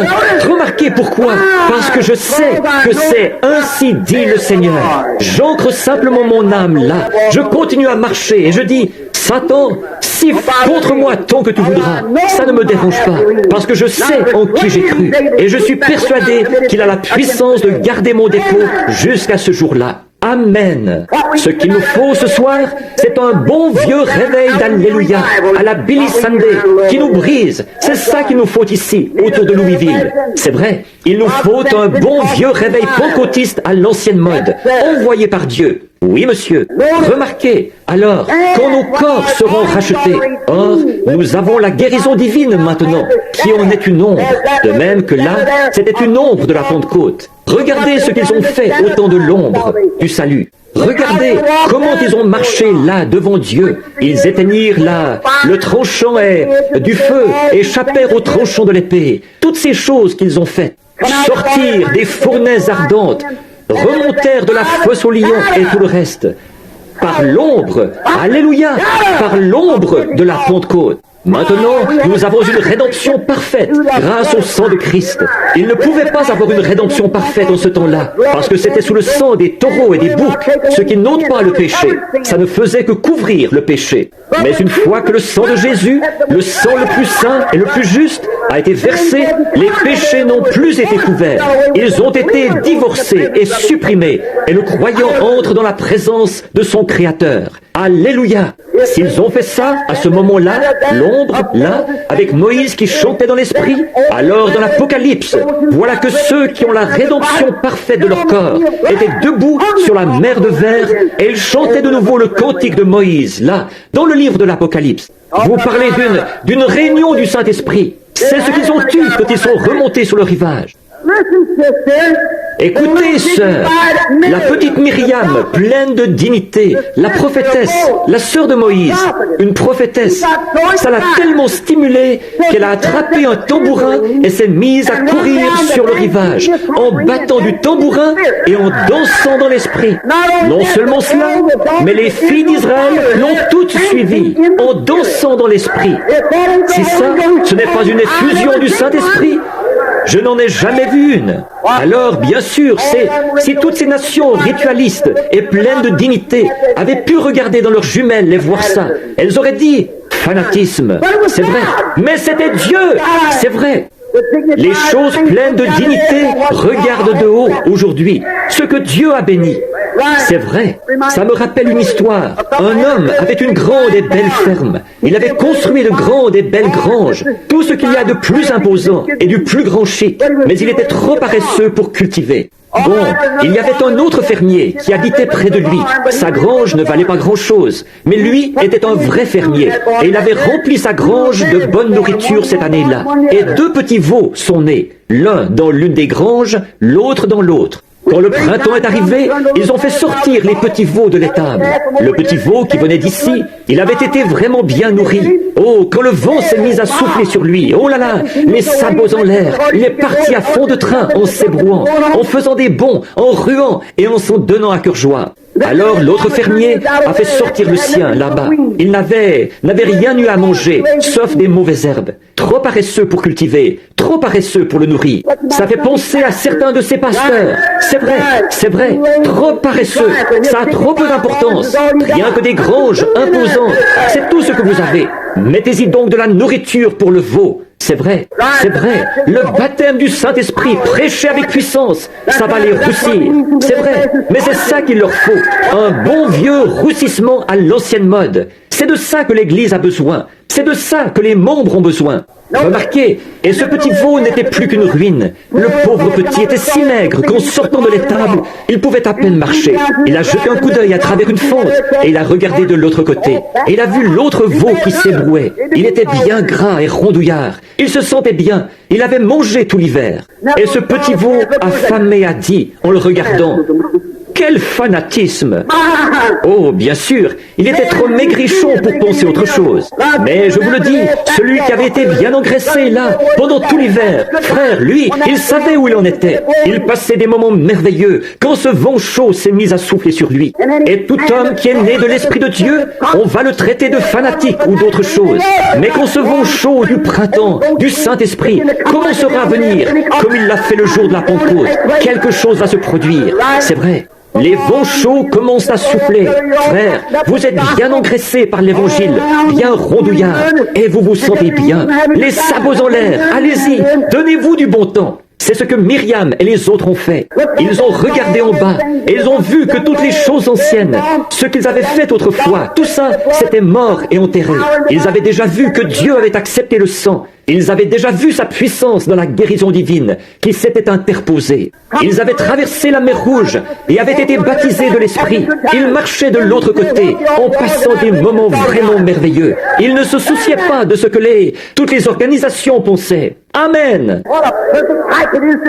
Remarquez pourquoi? Parce que je sais que c'est ainsi dit le Seigneur. J'ancre simplement mon âme là. Je continue à marcher et je dis, Satan, siffle contre moi tant que tu voudras. Ça ne me dérange pas, parce que je sais en qui j'ai cru. Et je suis persuadé qu'il a la puissance de garder mon dépôt jusqu'à ce jour-là. Amen. Ce qu'il nous faut ce soir, c'est un bon vieux réveil d'Alléluia à la Billy Sunday qui nous brise. C'est ça qu'il nous faut ici, autour de Louisville. C'est vrai, il nous faut un bon vieux réveil pentecôtiste à l'ancienne mode, envoyé par Dieu. Oui, monsieur. Remarquez, alors, quand nos corps seront rachetés, or, nous avons la guérison divine maintenant, qui en est une ombre, de même que là, c'était une ombre de la Pentecôte. Regardez ce qu'ils ont fait au temps de l'ombre du salut. Regardez comment ils ont marché là devant Dieu. Ils éteignirent là le tranchant du feu, échappèrent au tranchant de l'épée. Toutes ces choses qu'ils ont faites. Sortir des fournaises ardentes, remontèrent de la fosse au lion et tout le reste. Par l'ombre, alléluia, par l'ombre de la Pentecôte. Maintenant, nous avons une rédemption parfaite grâce au sang de Christ. Il ne pouvait pas avoir une rédemption parfaite en ce temps-là, parce que c'était sous le sang des taureaux et des boucs, ceux qui n'ôtent pas le péché. Ça ne faisait que couvrir le péché. Mais une fois que le sang de Jésus, le sang le plus saint et le plus juste, a été versé, les péchés n'ont plus été couverts. Ils ont été divorcés et supprimés, et le croyant entre dans la présence de son Créateur. Alléluia. S'ils ont fait ça, à ce moment-là, l'ombre, là, avec Moïse qui chantait dans l'esprit, alors dans l'Apocalypse, voilà que ceux qui ont la rédemption parfaite de leur corps étaient debout sur la mer de verre et ils chantaient de nouveau le cantique de Moïse, là, dans le livre de l'Apocalypse. Vous parlez d'une réunion du Saint-Esprit. C'est ce qu'ils ont eu quand ils sont remontés sur le rivage. Écoutez, sœur, la petite Myriam, pleine de dignité, la prophétesse, la sœur de Moïse, une prophétesse, ça l'a tellement stimulée qu'elle a attrapé un tambourin et s'est mise à courir sur le rivage, en battant du tambourin et en dansant dans l'esprit. Non seulement cela, mais les filles d'Israël l'ont toutes suivie, en dansant dans l'esprit. Si ça, ce n'est pas une effusion du Saint-Esprit, je n'en ai jamais vu une. Alors, bien sûr, si toutes ces nations ritualistes et pleines de dignité avaient pu regarder dans leurs jumelles et voir ça, elles auraient dit, fanatisme, c'est vrai, mais c'était Dieu, c'est vrai. Les choses pleines de dignité regardent de haut aujourd'hui ce que Dieu a béni. C'est vrai, ça me rappelle une histoire. Un homme avait une grande et belle ferme. Il avait construit de grandes et belles granges, tout ce qu'il y a de plus imposant et du plus grand chic, mais il était trop paresseux pour cultiver. Bon, il y avait un autre fermier qui habitait près de lui. Sa grange ne valait pas grand-chose, mais lui était un vrai fermier. Et il avait rempli sa grange de bonne nourriture cette année-là. Et 2 petits veaux sont nés, l'un dans l'une des granges, l'autre dans l'autre. Quand le printemps est arrivé, ils ont fait sortir les petits veaux de l'étable. Le petit veau qui venait d'ici, il avait été vraiment bien nourri. Oh, quand le vent s'est mis à souffler sur lui, oh là là, les sabots en l'air, il est parti à fond de train en s'ébrouant, en faisant des bonds, en ruant et en s'en donnant à cœur joie. Alors l'autre fermier a fait sortir le sien là-bas. Il n'avait rien eu à manger, sauf des mauvaises herbes. Trop paresseux pour cultiver, trop paresseux pour le nourrir. Ça fait penser à certains de ces pasteurs. C'est vrai, trop paresseux. Ça a trop peu d'importance. Rien que des granges imposantes. C'est tout ce que vous avez. Mettez-y donc de la nourriture pour le veau. C'est vrai, le baptême du Saint-Esprit prêché avec puissance, ça va les roussir. C'est vrai, mais c'est ça qu'il leur faut, un bon vieux roussissement à l'ancienne mode. C'est de ça que l'Église a besoin, c'est de ça que les membres ont besoin. Remarquez, et ce petit veau n'était plus qu'une ruine. Le pauvre petit était si maigre qu'en sortant de l'étable, il pouvait à peine marcher. Il a jeté un coup d'œil à travers une fente et il a regardé de l'autre côté. Et il a vu l'autre veau qui s'ébrouait. Il était bien gras et rondouillard. Il se sentait bien. Il avait mangé tout l'hiver. Et ce petit veau affamé a dit, en le regardant, « Quel fanatisme !» Oh, bien sûr, il était trop maigrichon pour penser autre chose. Mais je vous le dis, celui qui avait été bien engraissé là, pendant tout l'hiver, frère, lui, il savait où il en était. Il passait des moments merveilleux quand ce vent chaud s'est mis à souffler sur lui. Et tout homme qui est né de l'Esprit de Dieu, on va le traiter de fanatique ou d'autre chose. Mais quand ce vent chaud du printemps, du Saint-Esprit, commencera à venir, comme il l'a fait le jour de la Pentecôte, quelque chose va se produire. C'est vrai. Les vents chauds commencent à souffler. Frère, vous êtes bien engraissé par l'évangile, bien rondouillard, et vous vous sentez bien. Les sabots en l'air, allez-y, donnez-vous du bon temps. C'est ce que Myriam et les autres ont fait. Ils ont regardé en bas et ils ont vu que toutes les choses anciennes, ce qu'ils avaient fait autrefois, tout ça, c'était mort et enterré. Ils avaient déjà vu que Dieu avait accepté le sang. Ils avaient déjà vu sa puissance dans la guérison divine qui s'était interposée. Ils avaient traversé la mer Rouge et avaient été baptisés de l'Esprit. Ils marchaient de l'autre côté en passant des moments vraiment merveilleux. Ils ne se souciaient pas de ce que toutes les organisations pensaient. Amen.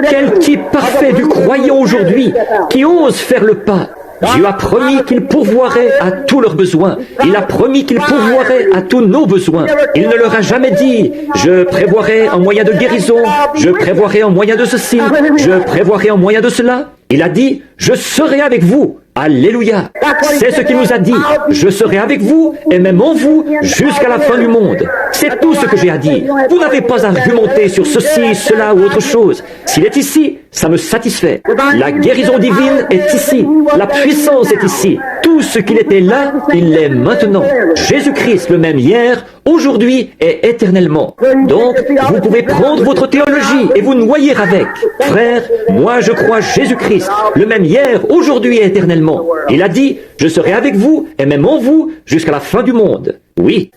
Quel type parfait du croyant aujourd'hui qui ose faire le pas. Dieu a promis qu'il pourvoirait à tous leurs besoins. Il a promis qu'il pourvoirait à tous nos besoins. Il ne leur a jamais dit « Je prévoirai un moyen de guérison, je prévoirai un moyen de ceci, je prévoirai un moyen de cela. » Il a dit « Je serai avec vous. » Alléluia. C'est ce qu'il nous a dit. Je serai avec vous et même en vous jusqu'à la fin du monde. C'est tout ce que j'ai à dire. Vous n'avez pas à argumenter sur ceci, cela ou autre chose. S'il est ici, ça me satisfait. La guérison divine est ici. La puissance est ici. Tout ce qu'il était là, il l'est maintenant. Jésus-Christ le même hier, aujourd'hui et éternellement. Donc, vous pouvez prendre votre théologie et vous noyer avec. Frère, moi je crois Jésus-Christ, le même hier, aujourd'hui et éternellement. Il a dit, je serai avec vous et même en vous jusqu'à la fin du monde. Oui.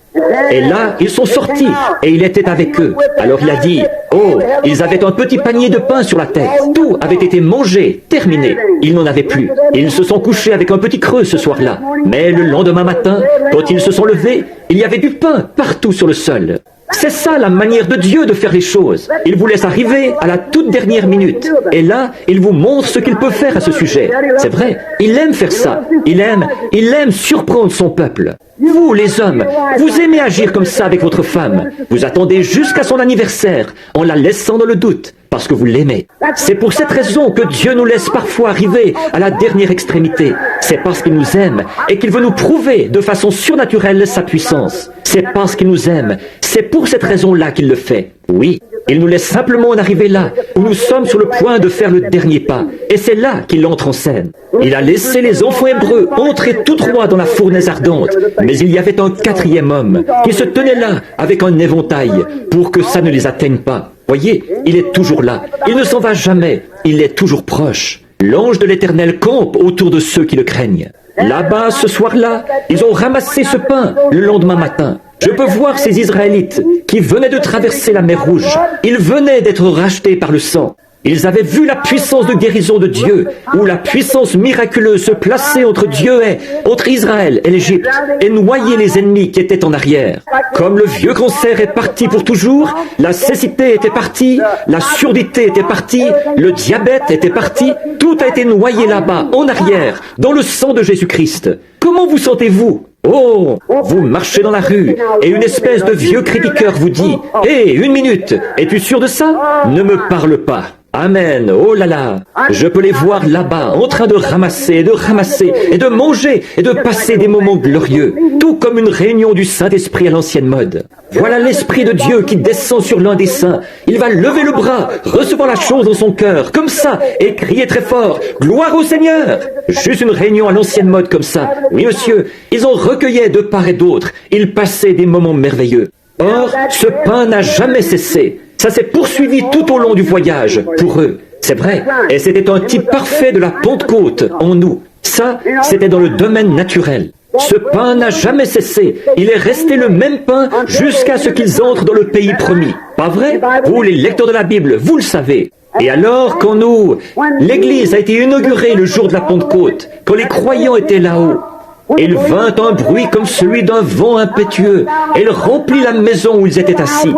Et là, ils sont sortis et il était avec eux. Alors il a dit, oh, ils avaient un petit panier de pain sur la tête. Tout avait été mangé, terminé. Ils n'en avaient plus. Ils se sont couchés avec un petit creux ce soir-là. Mais le lendemain matin, quand ils se sont levés, il y avait du pain partout sur le sol. C'est ça la manière de Dieu de faire les choses. Il vous laisse arriver à la toute dernière minute. Et là, il vous montre ce qu'il peut faire à ce sujet. C'est vrai, il aime faire ça. Il aime surprendre son peuple. Vous, les hommes, vous aimez agir comme ça avec votre femme. Vous attendez jusqu'à son anniversaire en la laissant dans le doute, parce que vous l'aimez. C'est pour cette raison que Dieu nous laisse parfois arriver à la dernière extrémité. C'est parce qu'il nous aime et qu'il veut nous prouver de façon surnaturelle sa puissance. C'est parce qu'il nous aime. C'est pour cette raison-là qu'il le fait. Oui, il nous laisse simplement en arriver là, où nous sommes sur le point de faire le dernier pas. Et c'est là qu'il entre en scène. Il a laissé les enfants hébreux entrer tout droit dans la fournaise ardente. Mais il y avait un quatrième homme qui se tenait là avec un éventail pour que ça ne les atteigne pas. Voyez, il est toujours là. Il ne s'en va jamais. Il est toujours proche. L'ange de l'Éternel campe autour de ceux qui le craignent. Là-bas, ce soir-là, ils ont ramassé ce pain le lendemain matin. Je peux voir ces Israélites qui venaient de traverser la mer Rouge. Ils venaient d'être rachetés par le sang. Ils avaient vu la puissance de guérison de Dieu, ou la puissance miraculeuse se placer entre entre Israël et l'Égypte, et noyer les ennemis qui étaient en arrière. Comme le vieux cancer est parti pour toujours, la cécité était partie, la surdité était partie, le diabète était parti, tout a été noyé là-bas, en arrière, dans le sang de Jésus-Christ. Comment vous sentez-vous ? Oh, vous marchez dans la rue et une espèce de vieux critiqueur vous dit « Hé, une minute, es-tu sûr de ça ? Ne me parle pas !» Amen, oh là là, je peux les voir là-bas en train de ramasser et de manger et de passer des moments glorieux, tout comme une réunion du Saint-Esprit à l'ancienne mode. Voilà l'Esprit de Dieu qui descend sur l'un des saints. Il va lever le bras, recevoir la chose dans son cœur, comme ça, et crier très fort « Gloire au Seigneur !» Juste une réunion à l'ancienne mode comme ça. Oui, monsieur, ils en recueillaient de part et d'autre. Ils passaient des moments merveilleux. Or, ce pain n'a jamais cessé. Ça s'est poursuivi tout au long du voyage, pour eux. C'est vrai. Et c'était un type parfait de la Pentecôte en nous. Ça, c'était dans le domaine naturel. Ce pain n'a jamais cessé. Il est resté le même pain jusqu'à ce qu'ils entrent dans le pays promis. Pas vrai? Vous, les lecteurs de la Bible, vous le savez. Et alors, quand l'Église a été inaugurée le jour de la Pentecôte, quand les croyants étaient là-haut, il vint un bruit comme celui d'un vent impétueux, et il remplit la maison où ils étaient assis.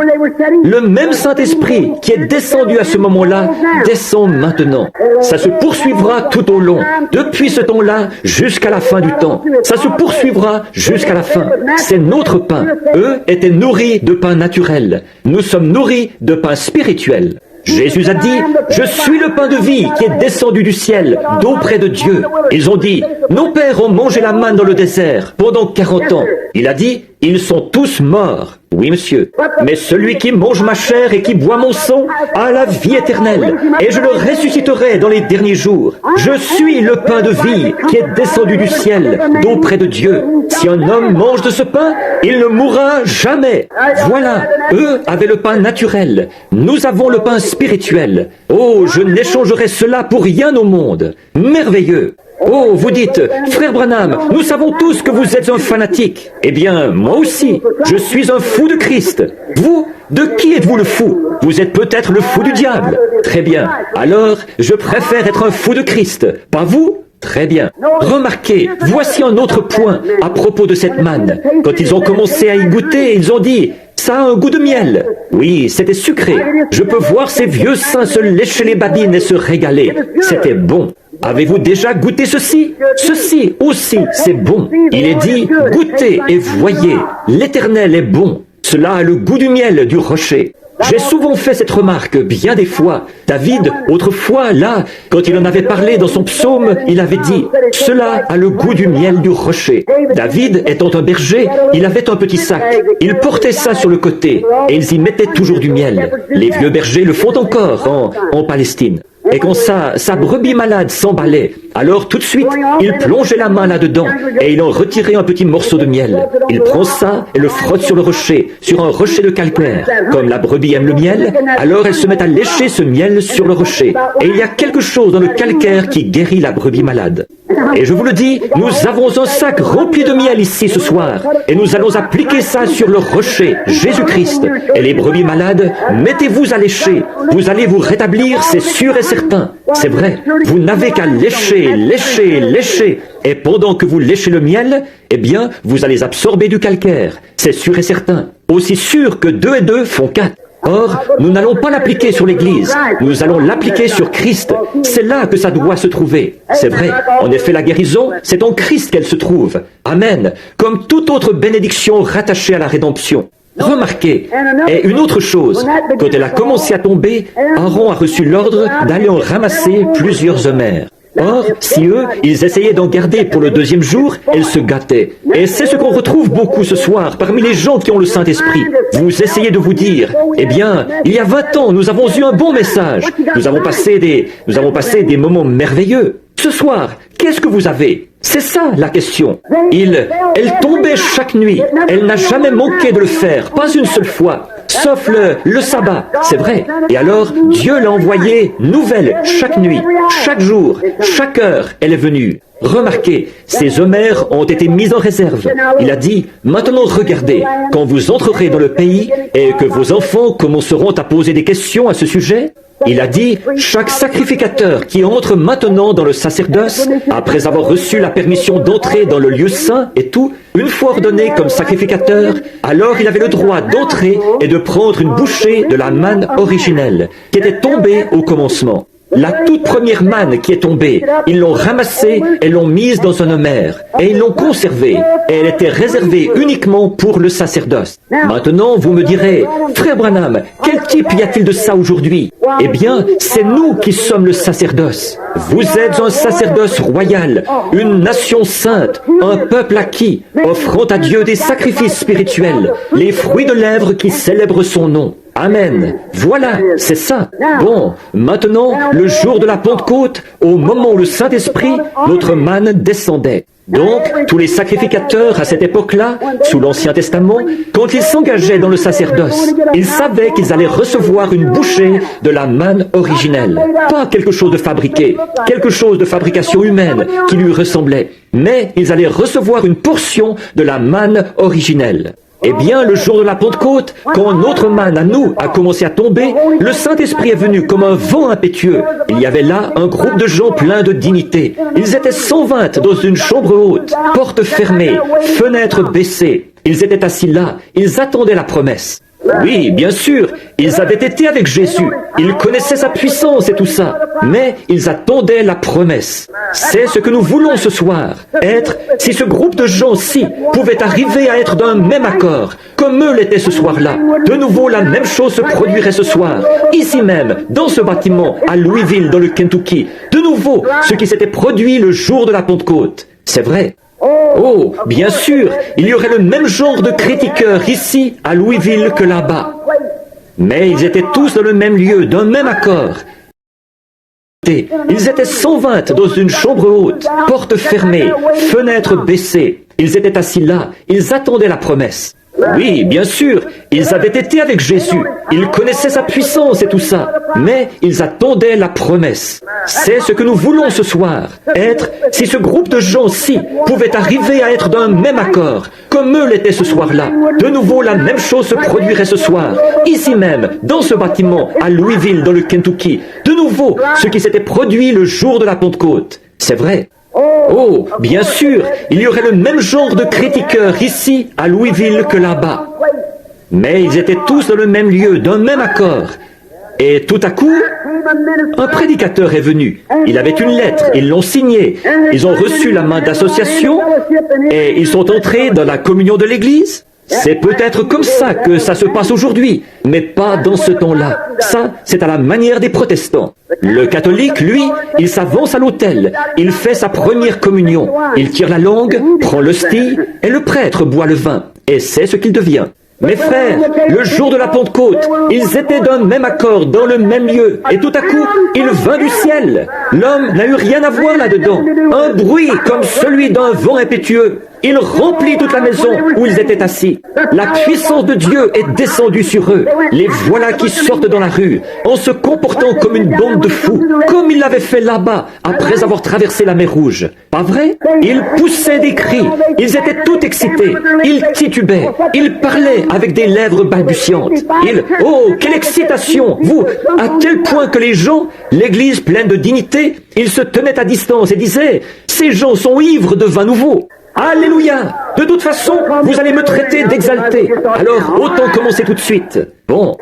Le même Saint-Esprit qui est descendu à ce moment-là, descend maintenant. Ça se poursuivra tout au long, depuis ce temps-là jusqu'à la fin du temps. Ça se poursuivra jusqu'à la fin. C'est notre pain. Eux étaient nourris de pain naturel. Nous sommes nourris de pain spirituel. Jésus a dit, « Je suis le pain de vie qui est descendu du ciel, d'auprès de Dieu. » Ils ont dit, « Nos pères ont mangé la manne dans le désert pendant 40 ans. » Il a dit, « Ils sont tous morts. » Oui, monsieur. Mais celui qui mange ma chair et qui boit mon sang a la vie éternelle, et je le ressusciterai dans les derniers jours. Je suis le pain de vie qui est descendu du ciel, d'auprès de Dieu. Si un homme mange de ce pain, il ne mourra jamais. Voilà, eux avaient le pain naturel. Nous avons le pain spirituel. Oh, je n'échangerai cela pour rien au monde. Merveilleux. Oh, vous dites, frère Branham, nous savons tous que vous êtes un fanatique. Eh bien, moi aussi, je suis un fou de Christ. Vous, de qui êtes-vous le fou? Vous êtes peut-être le fou du diable. Très bien. Alors, je préfère être un fou de Christ. Pas vous? Très bien. Remarquez, voici un autre point à propos de cette manne. Quand ils ont commencé à y goûter, ils ont dit, ça a un goût de miel. Oui, c'était sucré. Je peux voir ces vieux saints se lécher les babines et se régaler. C'était bon. Avez-vous déjà goûté ceci? Ceci aussi, c'est bon. Il est dit, goûtez et voyez, l'Éternel est bon. Cela a le goût du miel du rocher. J'ai souvent fait cette remarque, bien des fois. David, autrefois, là, quand il en avait parlé dans son psaume, il avait dit, « Cela a le goût du miel du rocher. » David, étant un berger, il avait un petit sac. Il portait ça sur le côté, et ils y mettaient toujours du miel. Les vieux bergers le font encore en Palestine. Et quand sa brebis malade s'emballait, Alors tout de suite, il plongeait la main là-dedans et il en retirait un petit morceau de miel. Il prend ça et le frotte sur le rocher, sur un rocher de calcaire. Comme la brebis aime le miel, alors elle se met à lécher ce miel sur le rocher. Et il y a quelque chose dans le calcaire qui guérit la brebis malade. Et je vous le dis, nous avons un sac rempli de miel ici ce soir. Et nous allons appliquer ça sur le rocher, Jésus-Christ. Et les brebis malades, mettez-vous à lécher. Vous allez vous rétablir, c'est sûr et certain. C'est vrai, vous n'avez qu'à lécher, lécher, lécher. Et pendant que vous léchez le miel, eh bien, vous allez absorber du calcaire. C'est sûr et certain. Aussi sûr que 2 et 2 font 4. Or, nous n'allons pas l'appliquer sur l'Église, nous allons l'appliquer sur Christ. C'est là que ça doit se trouver. C'est vrai, en effet la guérison, c'est en Christ qu'elle se trouve. Amen. Comme toute autre bénédiction rattachée à la rédemption. Remarquez, et une autre chose, quand elle a commencé à tomber, Aaron a reçu l'ordre d'aller en ramasser plusieurs œmères. Or, si eux, ils essayaient d'en garder pour le 2e jour, elles se gâtaient. Et c'est ce qu'on retrouve beaucoup ce soir parmi les gens qui ont le Saint-Esprit. Vous essayez de vous dire, eh bien, il y a 20 ans, nous avons eu un bon message. Nous avons passé des moments merveilleux. Ce soir, qu'est-ce que vous avez? C'est ça la question. Elle tombait chaque nuit. Elle n'a jamais manqué de le faire, pas une seule fois. Sauf le sabbat, c'est vrai. Et alors, Dieu l'a envoyée nouvelle chaque nuit, chaque jour, chaque heure, elle est venue. Remarquez, ces œmères ont été mises en réserve. Il a dit, maintenant regardez, quand vous entrerez dans le pays et que vos enfants commenceront à poser des questions à ce sujet, il a dit, chaque sacrificateur qui entre maintenant dans le sacerdoce, après avoir reçu la permission d'entrer dans le lieu saint et tout, une fois ordonné comme sacrificateur, alors il avait le droit d'entrer et de prendre une bouchée de la manne originelle, qui était tombée au commencement. La toute première manne qui est tombée, ils l'ont ramassée et l'ont mise dans un œmère, et ils l'ont conservée, et elle était réservée uniquement pour le sacerdoce. Maintenant, vous me direz, frère Branham, quel type y a-t-il de ça aujourd'hui? Eh bien, c'est nous qui sommes le sacerdoce. Vous êtes un sacerdoce royal, une nation sainte, un peuple acquis, offrant à Dieu des sacrifices spirituels, les fruits de lèvres qui célèbrent son nom. Amen. Voilà, c'est ça. Bon, maintenant, le jour de la Pentecôte, au moment où le Saint-Esprit, notre manne descendait. Donc, tous les sacrificateurs à cette époque-là, sous l'Ancien Testament, quand ils s'engageaient dans le sacerdoce, ils savaient qu'ils allaient recevoir une bouchée de la manne originelle. Pas quelque chose de fabriqué, quelque chose de fabrication humaine qui lui ressemblait, mais ils allaient recevoir une portion de la manne originelle. Eh bien, le jour de la Pentecôte, quand notre manne à nous a commencé à tomber, le Saint-Esprit est venu comme un vent impétueux. Il y avait là un groupe de gens pleins de dignité. Ils étaient 120 dans une chambre haute, porte fermée, fenêtres baissées. Ils étaient assis là, ils attendaient la promesse. Oui, bien sûr, ils avaient été avec Jésus, ils connaissaient sa puissance et tout ça, mais ils attendaient la promesse. C'est ce que nous voulons ce soir, être, si ce groupe de gens-ci pouvait arriver à être d'un même accord, comme eux l'étaient ce soir-là. De nouveau, la même chose se produirait ce soir, ici même, dans ce bâtiment, à Louisville, dans le Kentucky. De nouveau, ce qui s'était produit le jour de la Pentecôte. C'est vrai. Oh, bien sûr, il y aurait le même genre de critiqueurs ici, à Louisville, que là-bas. Mais ils étaient tous dans le même lieu, d'un même accord. Ils étaient 120 dans une chambre haute, porte fermée, fenêtres baissées. Ils étaient assis là, ils attendaient la promesse. Oui, bien sûr, ils avaient été avec Jésus, ils connaissaient sa puissance et tout ça, mais ils attendaient la promesse. C'est ce que nous voulons ce soir, être, si ce groupe de gens-ci pouvait arriver à être d'un même accord, comme eux l'étaient ce soir-là. De nouveau, la même chose se produirait ce soir, ici même, dans ce bâtiment, à Louisville, dans le Kentucky. De nouveau, ce qui s'était produit le jour de la Pentecôte. C'est vrai. Oh, bien sûr, il y aurait le même genre de critiqueurs ici, à Louisville, que là-bas. Mais ils étaient tous dans le même lieu, d'un même accord. Et tout à coup, un prédicateur est venu. Il avait une lettre, ils l'ont signée. Ils ont reçu la main d'association et ils sont entrés dans la communion de l'Église. C'est peut-être comme ça que ça se passe aujourd'hui, mais pas dans ce temps-là. Ça, c'est à la manière des protestants. Le catholique, lui, il s'avance à l'autel, il fait sa première communion, il tire la langue, prend l'hostie, et le prêtre boit le vin. Et c'est ce qu'il devient. Mes frères, le jour de la Pentecôte, ils étaient d'un même accord, dans le même lieu, et tout à coup, il vint du ciel. L'homme n'a eu rien à voir là-dedans. Un bruit comme celui d'un vent impétueux. Il remplit toute la maison où ils étaient assis. La puissance de Dieu est descendue sur eux. Les voilà qui sortent dans la rue, en se comportant comme une bande de fous, comme ils l'avaient fait là-bas, après avoir traversé la mer Rouge. Pas vrai? Ils poussaient des cris, ils étaient tout excités, ils titubaient, ils parlaient avec des lèvres balbutiantes. Oh, quelle excitation! Vous, à tel point que les gens, l'église pleine de dignité, ils se tenaient à distance et disaient, ces gens sont ivres de vin nouveau. Alléluia! De toute façon, vous allez me traiter d'exalté. Alors, autant commencer tout de suite. Bon,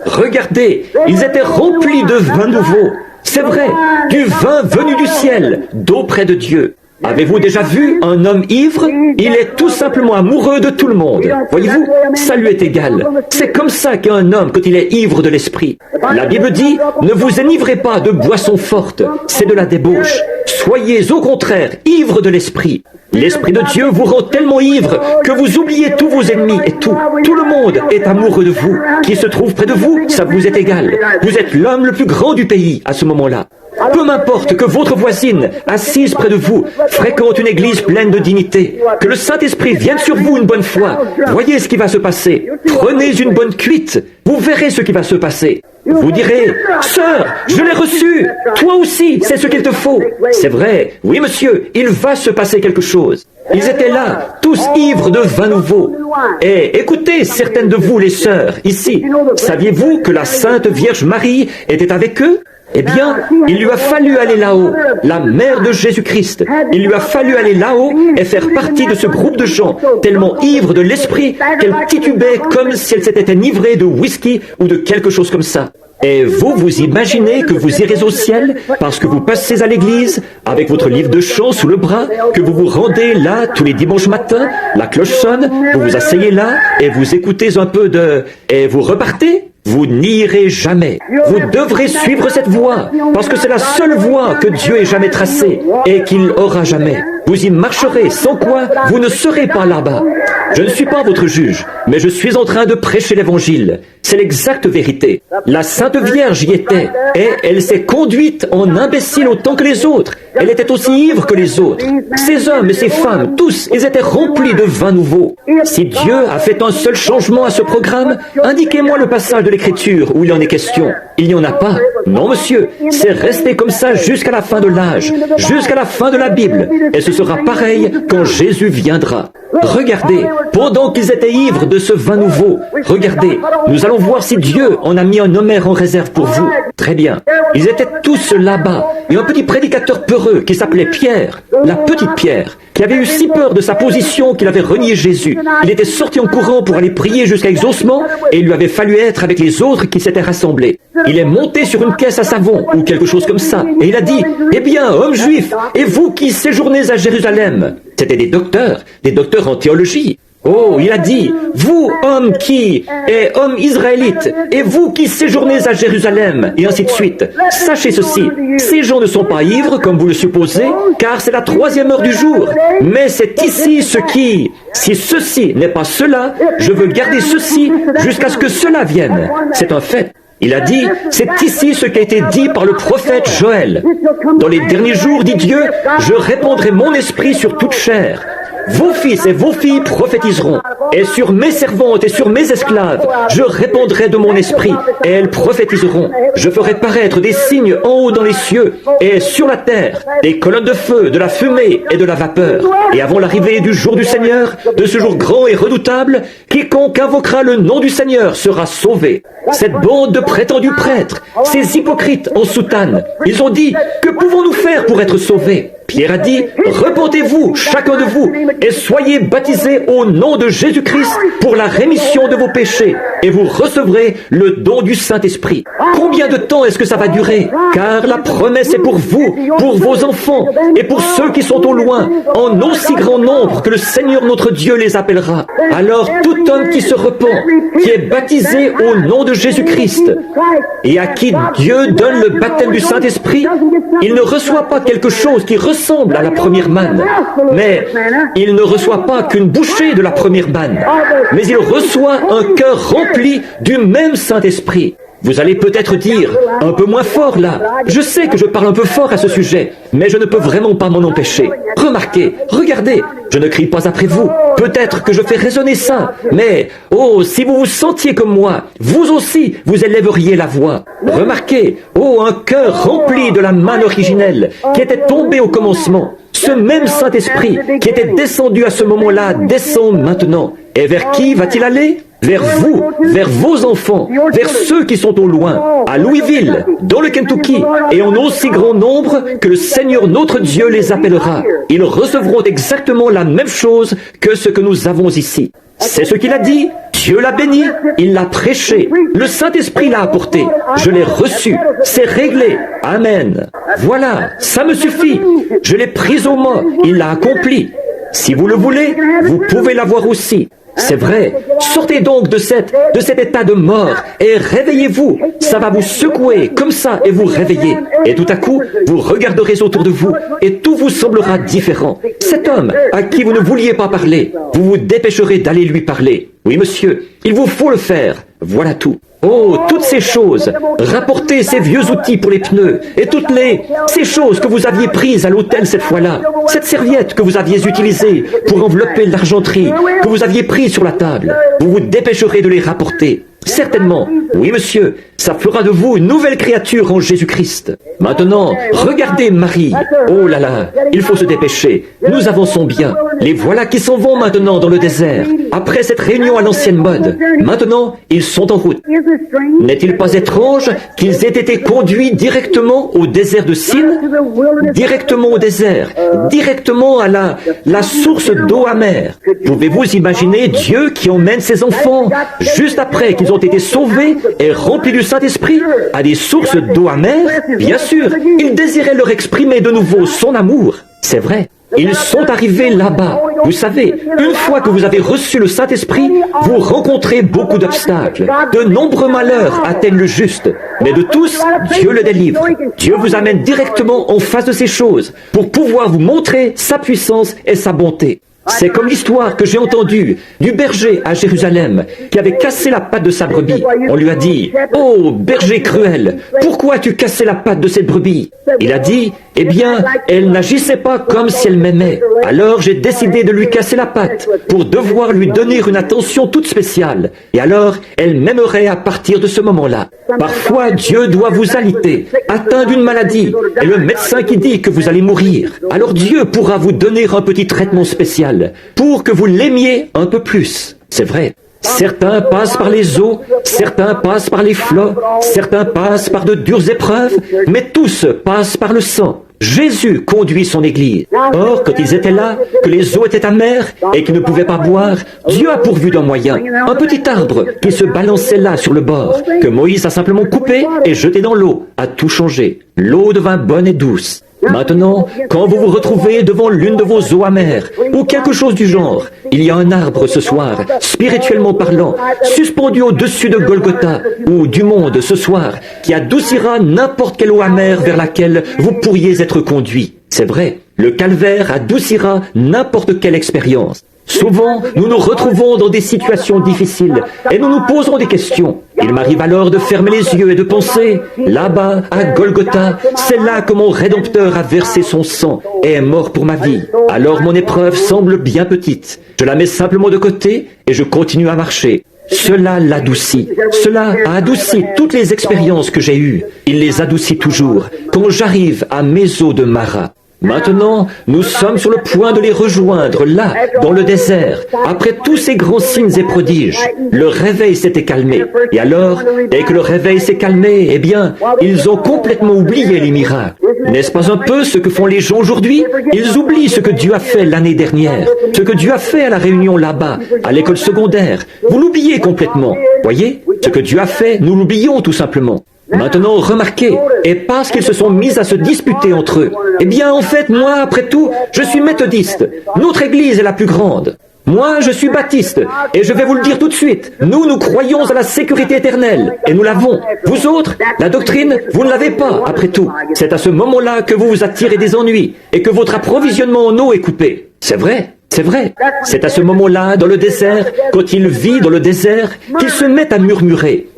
regardez, ils étaient remplis de vin nouveau. C'est vrai, du vin venu du ciel, d'eau près de Dieu. Avez-vous déjà vu un homme ivre? Il est tout simplement amoureux de tout le monde. Voyez-vous, ça lui est égal. C'est comme ça qu'est un homme quand il est ivre de l'esprit. La Bible dit, ne vous enivrez pas de boissons fortes, c'est de la débauche. Soyez au contraire ivres de l'esprit. L'Esprit de Dieu vous rend tellement ivre que vous oubliez tous vos ennemis et tout. Tout le monde est amoureux de vous. Qui se trouve près de vous, ça vous est égal. Vous êtes l'homme le plus grand du pays à ce moment-là. Peu m'importe que votre voisine, assise près de vous, fréquente une église pleine de dignité, que le Saint-Esprit vienne sur vous une bonne fois. Voyez ce qui va se passer. Prenez une bonne cuite. Vous verrez ce qui va se passer. Vous direz, « Sœur, je l'ai reçu. Toi aussi, c'est ce qu'il te faut. » C'est vrai. Oui, monsieur, il va se passer quelque chose. Ils étaient là, tous ivres de vin nouveau. Et écoutez, certaines de vous, les sœurs, ici, saviez-vous que la Sainte Vierge Marie était avec eux? Eh bien, il lui a fallu aller là-haut, la mère de Jésus-Christ. Il lui a fallu aller là-haut et faire partie de ce groupe de gens tellement ivres de l'esprit qu'elle titubait comme si elle s'était enivrée de whisky ou de quelque chose comme ça. Et vous, vous imaginez que vous irez au ciel parce que vous passez à l'église avec votre livre de chant sous le bras, que vous vous rendez là tous les dimanches matins, la cloche sonne, vous vous asseyez là et vous écoutez un peu de... et vous repartez? Vous n'irez jamais. Vous devrez suivre cette voie, parce que c'est la seule voie que Dieu ait jamais tracée et qu'il aura jamais. Vous y marcherez, sans quoi vous ne serez pas là-bas. Je ne suis pas votre juge, mais je suis en train de prêcher l'Évangile. C'est l'exacte vérité. La Sainte Vierge y était, et elle s'est conduite en imbécile autant que les autres. Elle était aussi ivre que les autres. Ces hommes et ces femmes, tous, ils étaient remplis de vin nouveau. Si Dieu a fait un seul changement à ce programme, indiquez-moi le passage de l'Écriture où il en est question. Il n'y en a pas. Non, monsieur, c'est resté comme ça jusqu'à la fin de l'âge, jusqu'à la fin de la Bible. Et ce sera pareil quand Jésus viendra. Regardez, pendant qu'ils étaient ivres de ce vin nouveau, regardez, nous allons voir si Dieu en a mis un Homère en réserve pour vous. Très bien. Ils étaient tous là-bas. Et un petit prédicateur peureux qui s'appelait Pierre, la petite Pierre, qui avait eu si peur de sa position qu'il avait renié Jésus. Il était sorti en courant pour aller prier jusqu'à exaucement et il lui avait fallu être avec les autres qui s'étaient rassemblés. Il est monté sur une caisse à savon ou quelque chose comme ça et il a dit, « Eh bien, hommes juifs, et vous qui séjournez à Jérusalem ?» C'était des docteurs en théologie. Oh, il a dit, vous, hommes israélites, et vous qui séjournez à Jérusalem, et ainsi de suite, sachez ceci, ces gens ne sont pas ivres, comme vous le supposez, car c'est la 3e heure du jour, mais c'est ici ce qui, si ceci n'est pas cela, je veux garder ceci jusqu'à ce que cela vienne. C'est un fait. Il a dit, c'est ici ce qui a été dit par le prophète Joël. Dans les derniers jours, dit Dieu, je répandrai mon esprit sur toute chair. Vos fils et vos filles prophétiseront, et sur mes servantes et sur mes esclaves, je répandrai de mon esprit, et elles prophétiseront. Je ferai paraître des signes en haut dans les cieux, et sur la terre, des colonnes de feu, de la fumée et de la vapeur. Et avant l'arrivée du jour du Seigneur, de ce jour grand et redoutable, quiconque invoquera le nom du Seigneur sera sauvé. Cette bande de prétendus prêtres, ces hypocrites en soutane, ils ont dit, que pouvons-nous faire pour être sauvés? Pierre a dit, repentez-vous, chacun de vous, et soyez baptisés au nom de Jésus-Christ pour la rémission de vos péchés, et vous recevrez le don du Saint-Esprit. Combien de temps est-ce que ça va durer? Car la promesse est pour vous, pour vos enfants, et pour ceux qui sont au loin, en aussi grand nombre que le Seigneur notre Dieu les appellera. Alors tout homme qui se repent, qui est baptisé au nom de Jésus-Christ, et à qui Dieu donne le baptême du Saint-Esprit, il ne reçoit pas quelque chose qui ressemble ressemble à la première manne. Mais il ne reçoit pas qu'une bouchée de la première manne, mais il reçoit un cœur rempli du même Saint-Esprit. Vous allez peut-être dire, un peu moins fort là, je sais que je parle un peu fort à ce sujet, mais je ne peux vraiment pas m'en empêcher. Remarquez, regardez, je ne crie pas après vous, peut-être que je fais résonner ça, mais, oh, si vous vous sentiez comme moi, vous aussi, vous élèveriez la voix. Remarquez, oh, un cœur rempli de la manne originelle, qui était tombé au commencement. Ce même Saint-Esprit, qui était descendu à ce moment-là, descend maintenant. Et vers qui va-t-il aller ? Vers vous, vers vos enfants, vers ceux qui sont au loin, à Louisville, dans le Kentucky, et en aussi grand nombre que le Seigneur notre Dieu les appellera. Ils recevront exactement la même chose que ce que nous avons ici. C'est ce qu'il a dit, Dieu l'a béni, il l'a prêché, le Saint-Esprit l'a apporté, je l'ai reçu, c'est réglé, Amen. Voilà, ça me suffit, je l'ai pris au mot, il l'a accompli. Si vous le voulez, vous pouvez l'avoir aussi. C'est vrai. Sortez donc de cet état de mort et réveillez-vous. Ça va vous secouer comme ça et vous réveiller. Et tout à coup, vous regarderez autour de vous et tout vous semblera différent. Cet homme à qui vous ne vouliez pas parler, vous vous dépêcherez d'aller lui parler. Oui, monsieur, il vous faut le faire. Voilà tout. Oh, toutes ces choses, rapportez ces vieux outils pour les pneus, et ces choses que vous aviez prises à l'hôtel cette fois-là, cette serviette que vous aviez utilisée pour envelopper l'argenterie, que vous aviez prise sur la table, vous vous dépêcherez de les rapporter. Certainement, oui monsieur, ça fera de vous une nouvelle créature en Jésus-Christ. Maintenant, regardez Marie. Oh là là, il faut se dépêcher. Nous avançons bien. Les voilà qui s'en vont maintenant dans le désert. Après cette réunion à l'ancienne mode, maintenant, ils sont en route. N'est-il pas étrange qu'ils aient été conduits directement au désert de Sin, directement au désert, directement à la source d'eau amère? Pouvez-vous imaginer Dieu qui emmène ses enfants, juste après qu'ils ont été sauvés et remplis du Saint-Esprit, à des sources d'eau amère? Bien sûr, il désirait leur exprimer de nouveau son amour. C'est vrai. Ils sont arrivés là-bas. Vous savez, une fois que vous avez reçu le Saint-Esprit, vous rencontrez beaucoup d'obstacles. De nombreux malheurs atteignent le juste. Mais de tous, Dieu le délivre. Dieu vous amène directement en face de ces choses pour pouvoir vous montrer sa puissance et sa bonté. C'est comme l'histoire que j'ai entendue du berger à Jérusalem qui avait cassé la patte de sa brebis. On lui a dit, « Oh, berger cruel, pourquoi as-tu cassé la patte de cette brebis ?» Il a dit, « Eh bien, elle n'agissait pas comme si elle m'aimait. Alors j'ai décidé de lui casser la patte pour devoir lui donner une attention toute spéciale. Et alors, elle m'aimerait à partir de ce moment-là. » Parfois, Dieu doit vous aliter, atteint d'une maladie, et le médecin qui dit que vous allez mourir. Alors Dieu pourra vous donner un petit traitement spécial pour que vous l'aimiez un peu plus. C'est vrai. Certains passent par les eaux, certains passent par les flots, certains passent par de dures épreuves, mais tous passent par le sang. Jésus conduit son Église. Or, quand ils étaient là, que les eaux étaient amères et qu'ils ne pouvaient pas boire, Dieu a pourvu d'un moyen. Un petit arbre qui se balançait là sur le bord, que Moïse a simplement coupé et jeté dans l'eau, a tout changé. L'eau devint bonne et douce. Maintenant, quand vous vous retrouvez devant l'une de vos eaux amères, ou quelque chose du genre, il y a un arbre ce soir, spirituellement parlant, suspendu au-dessus de Golgotha, ou du monde ce soir, qui adoucira n'importe quelle eau amère vers laquelle vous pourriez être conduit. C'est vrai, le calvaire adoucira n'importe quelle expérience. Souvent, nous nous retrouvons dans des situations difficiles et nous nous posons des questions. Il m'arrive alors de fermer les yeux et de penser, là-bas, à Golgotha, c'est là que mon Rédempteur a versé son sang et est mort pour ma vie. Alors mon épreuve semble bien petite. Je la mets simplement de côté et je continue à marcher. Cela l'adoucit. Cela a adouci toutes les expériences que j'ai eues. Il les adoucit toujours quand j'arrive à mes eaux de Mara. Maintenant, nous sommes sur le point de les rejoindre, là, dans le désert. Après tous ces grands signes et prodiges, le réveil s'était calmé. Et alors, dès que le réveil s'est calmé, eh bien, ils ont complètement oublié les miracles. N'est-ce pas un peu ce que font les gens aujourd'hui? Ils oublient ce que Dieu a fait l'année dernière, ce que Dieu a fait à la réunion là-bas, à l'école secondaire. Vous l'oubliez complètement. Voyez? Ce que Dieu a fait, nous l'oublions tout simplement. Maintenant, remarquez, et parce qu'ils se sont mis à se disputer entre eux, eh bien, en fait, moi, après tout, je suis méthodiste. Notre église est la plus grande. Moi, je suis baptiste, et je vais vous le dire tout de suite. Nous croyons à la sécurité éternelle, et nous l'avons. Vous autres, la doctrine, vous ne l'avez pas, après tout. C'est à ce moment-là que vous vous attirez des ennuis, et que votre approvisionnement en eau est coupé. C'est vrai. C'est vrai. C'est à ce moment-là, dans le désert, quand il vit dans le désert, qu'il se met à murmurer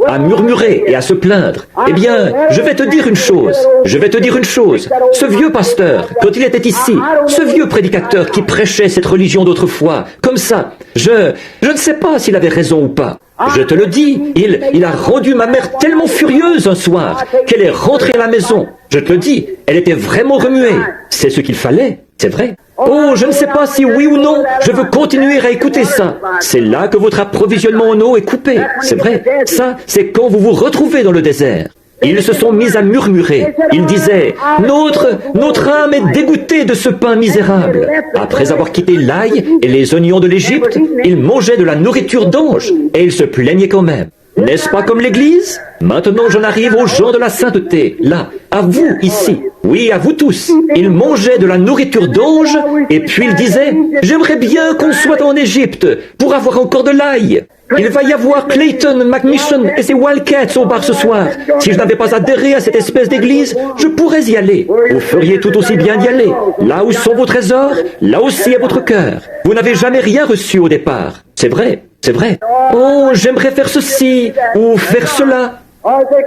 et à se plaindre. Eh bien, je vais te dire une chose. Ce vieux pasteur, quand il était ici, ce vieux prédicateur qui prêchait cette religion d'autrefois, comme ça, je ne sais pas s'il avait raison ou pas. Je te le dis, il a rendu ma mère tellement furieuse un soir qu'elle est rentrée à la maison. Je te le dis, elle était vraiment remuée. C'est ce qu'il fallait, c'est vrai. Oh, je ne sais pas si oui ou non, je veux continuer à écouter ça. C'est là que votre approvisionnement en eau est coupé, c'est vrai. Ça, c'est quand vous vous retrouvez dans le désert. Ils se sont mis à murmurer. Ils disaient, notre âme est dégoûtée de ce pain misérable. Après avoir quitté l'ail et les oignons de l'Égypte, ils mangeaient de la nourriture d'ange et ils se plaignaient quand même. N'est-ce pas comme l'Église? Maintenant j'en arrive aux gens de la sainteté, là, à vous ici, oui, à vous tous. Ils mangeaient de la nourriture d'ange, et puis ils disaient, j'aimerais bien qu'on soit en Égypte, pour avoir encore de l'ail. Il va y avoir Clayton, McMission et ses Wildcats au bar ce soir. Si je n'avais pas adhéré à cette espèce d'église, je pourrais y aller. Vous feriez tout aussi bien d'y aller. Là où sont vos trésors, là aussi est votre cœur. Vous n'avez jamais rien reçu au départ. C'est vrai, c'est vrai. Oh, j'aimerais faire ceci, ou faire cela.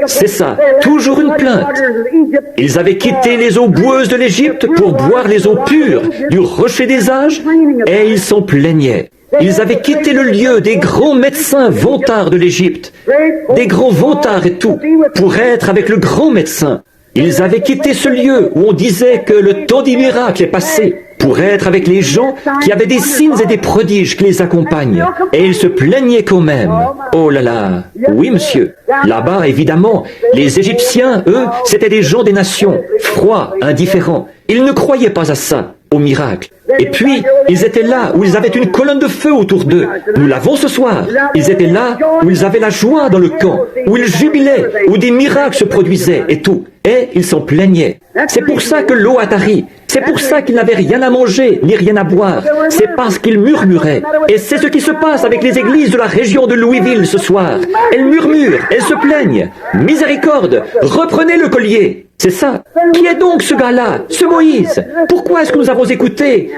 C'est ça, toujours une plainte. Ils avaient quitté les eaux boueuses de l'Égypte pour boire les eaux pures du rocher des âges, et ils s'en plaignaient. Ils avaient quitté le lieu des grands médecins vantards de l'Égypte, des grands vantards et tout, pour être avec le grand médecin. Ils avaient quitté ce lieu où on disait que le temps des miracles est passé, pour être avec les gens qui avaient des signes et des prodiges qui les accompagnent. Et ils se plaignaient quand même. Oh là là, oui monsieur. Là-bas, évidemment, les Égyptiens, eux, c'étaient des gens des nations, froids, indifférents. Ils ne croyaient pas à ça, au miracle. Et puis, ils étaient là où ils avaient une colonne de feu autour d'eux. Nous l'avons ce soir. Ils étaient là où ils avaient la joie dans le camp, où ils jubilaient, où des miracles se produisaient et tout. Et ils s'en plaignaient. C'est pour ça que l'eau a tari. C'est pour ça qu'ils n'avaient rien à manger, ni rien à boire. C'est parce qu'ils murmuraient. Et c'est ce qui se passe avec les églises de la région de Louisville ce soir. Elles murmurent, elles se plaignent. Miséricorde, reprenez le collier. C'est ça. Qui est donc ce gars-là, ce Moïse? Pourquoi est-ce que nous avons écouté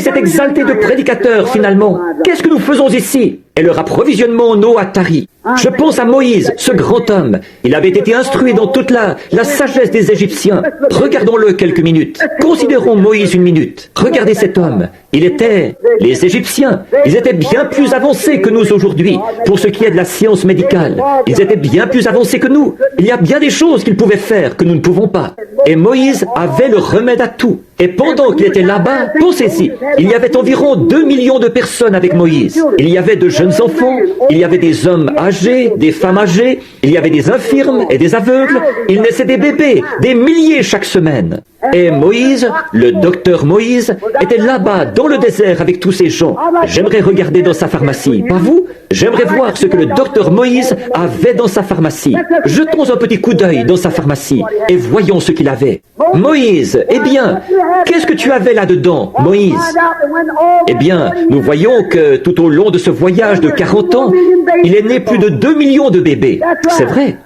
cet exalté de prédicateur finalement? Qu'est-ce que nous faisons ici? Et leur approvisionnement en eau a tari. Je pense à Moïse, ce grand homme. Il avait été instruit dans toute la sagesse des Égyptiens. Regardons-le quelques minutes. Considérons Moïse une minute. Regardez cet homme. Les Égyptiens, ils étaient bien plus avancés que nous aujourd'hui, pour ce qui est de la science médicale. Ils étaient bien plus avancés que nous. Il y a bien des choses qu'ils pouvaient faire que nous ne pouvons pas. Et Moïse avait le remède à tout. Et pendant qu'il était là-bas, pensez-y, il y avait environ 2 millions de personnes avec Moïse. Il y avait de jeunes enfants, il y avait des hommes âgés, des femmes âgées, il y avait des infirmes et des aveugles. Il naissait des bébés, des milliers chaque semaine. Et Moïse, le docteur Moïse, était là-bas, dans le désert avec tous ces gens. J'aimerais regarder dans sa pharmacie, pas vous? J'aimerais voir ce que le docteur Moïse avait dans sa pharmacie. Jetons un petit coup d'œil dans sa pharmacie et voyons ce qu'il avait. Moïse, eh bien, qu'est-ce que tu avais là-dedans, Moïse? Eh bien, nous voyons que tout au long de ce voyage de 40 ans, il est né plus de 2 millions de bébés. C'est vrai.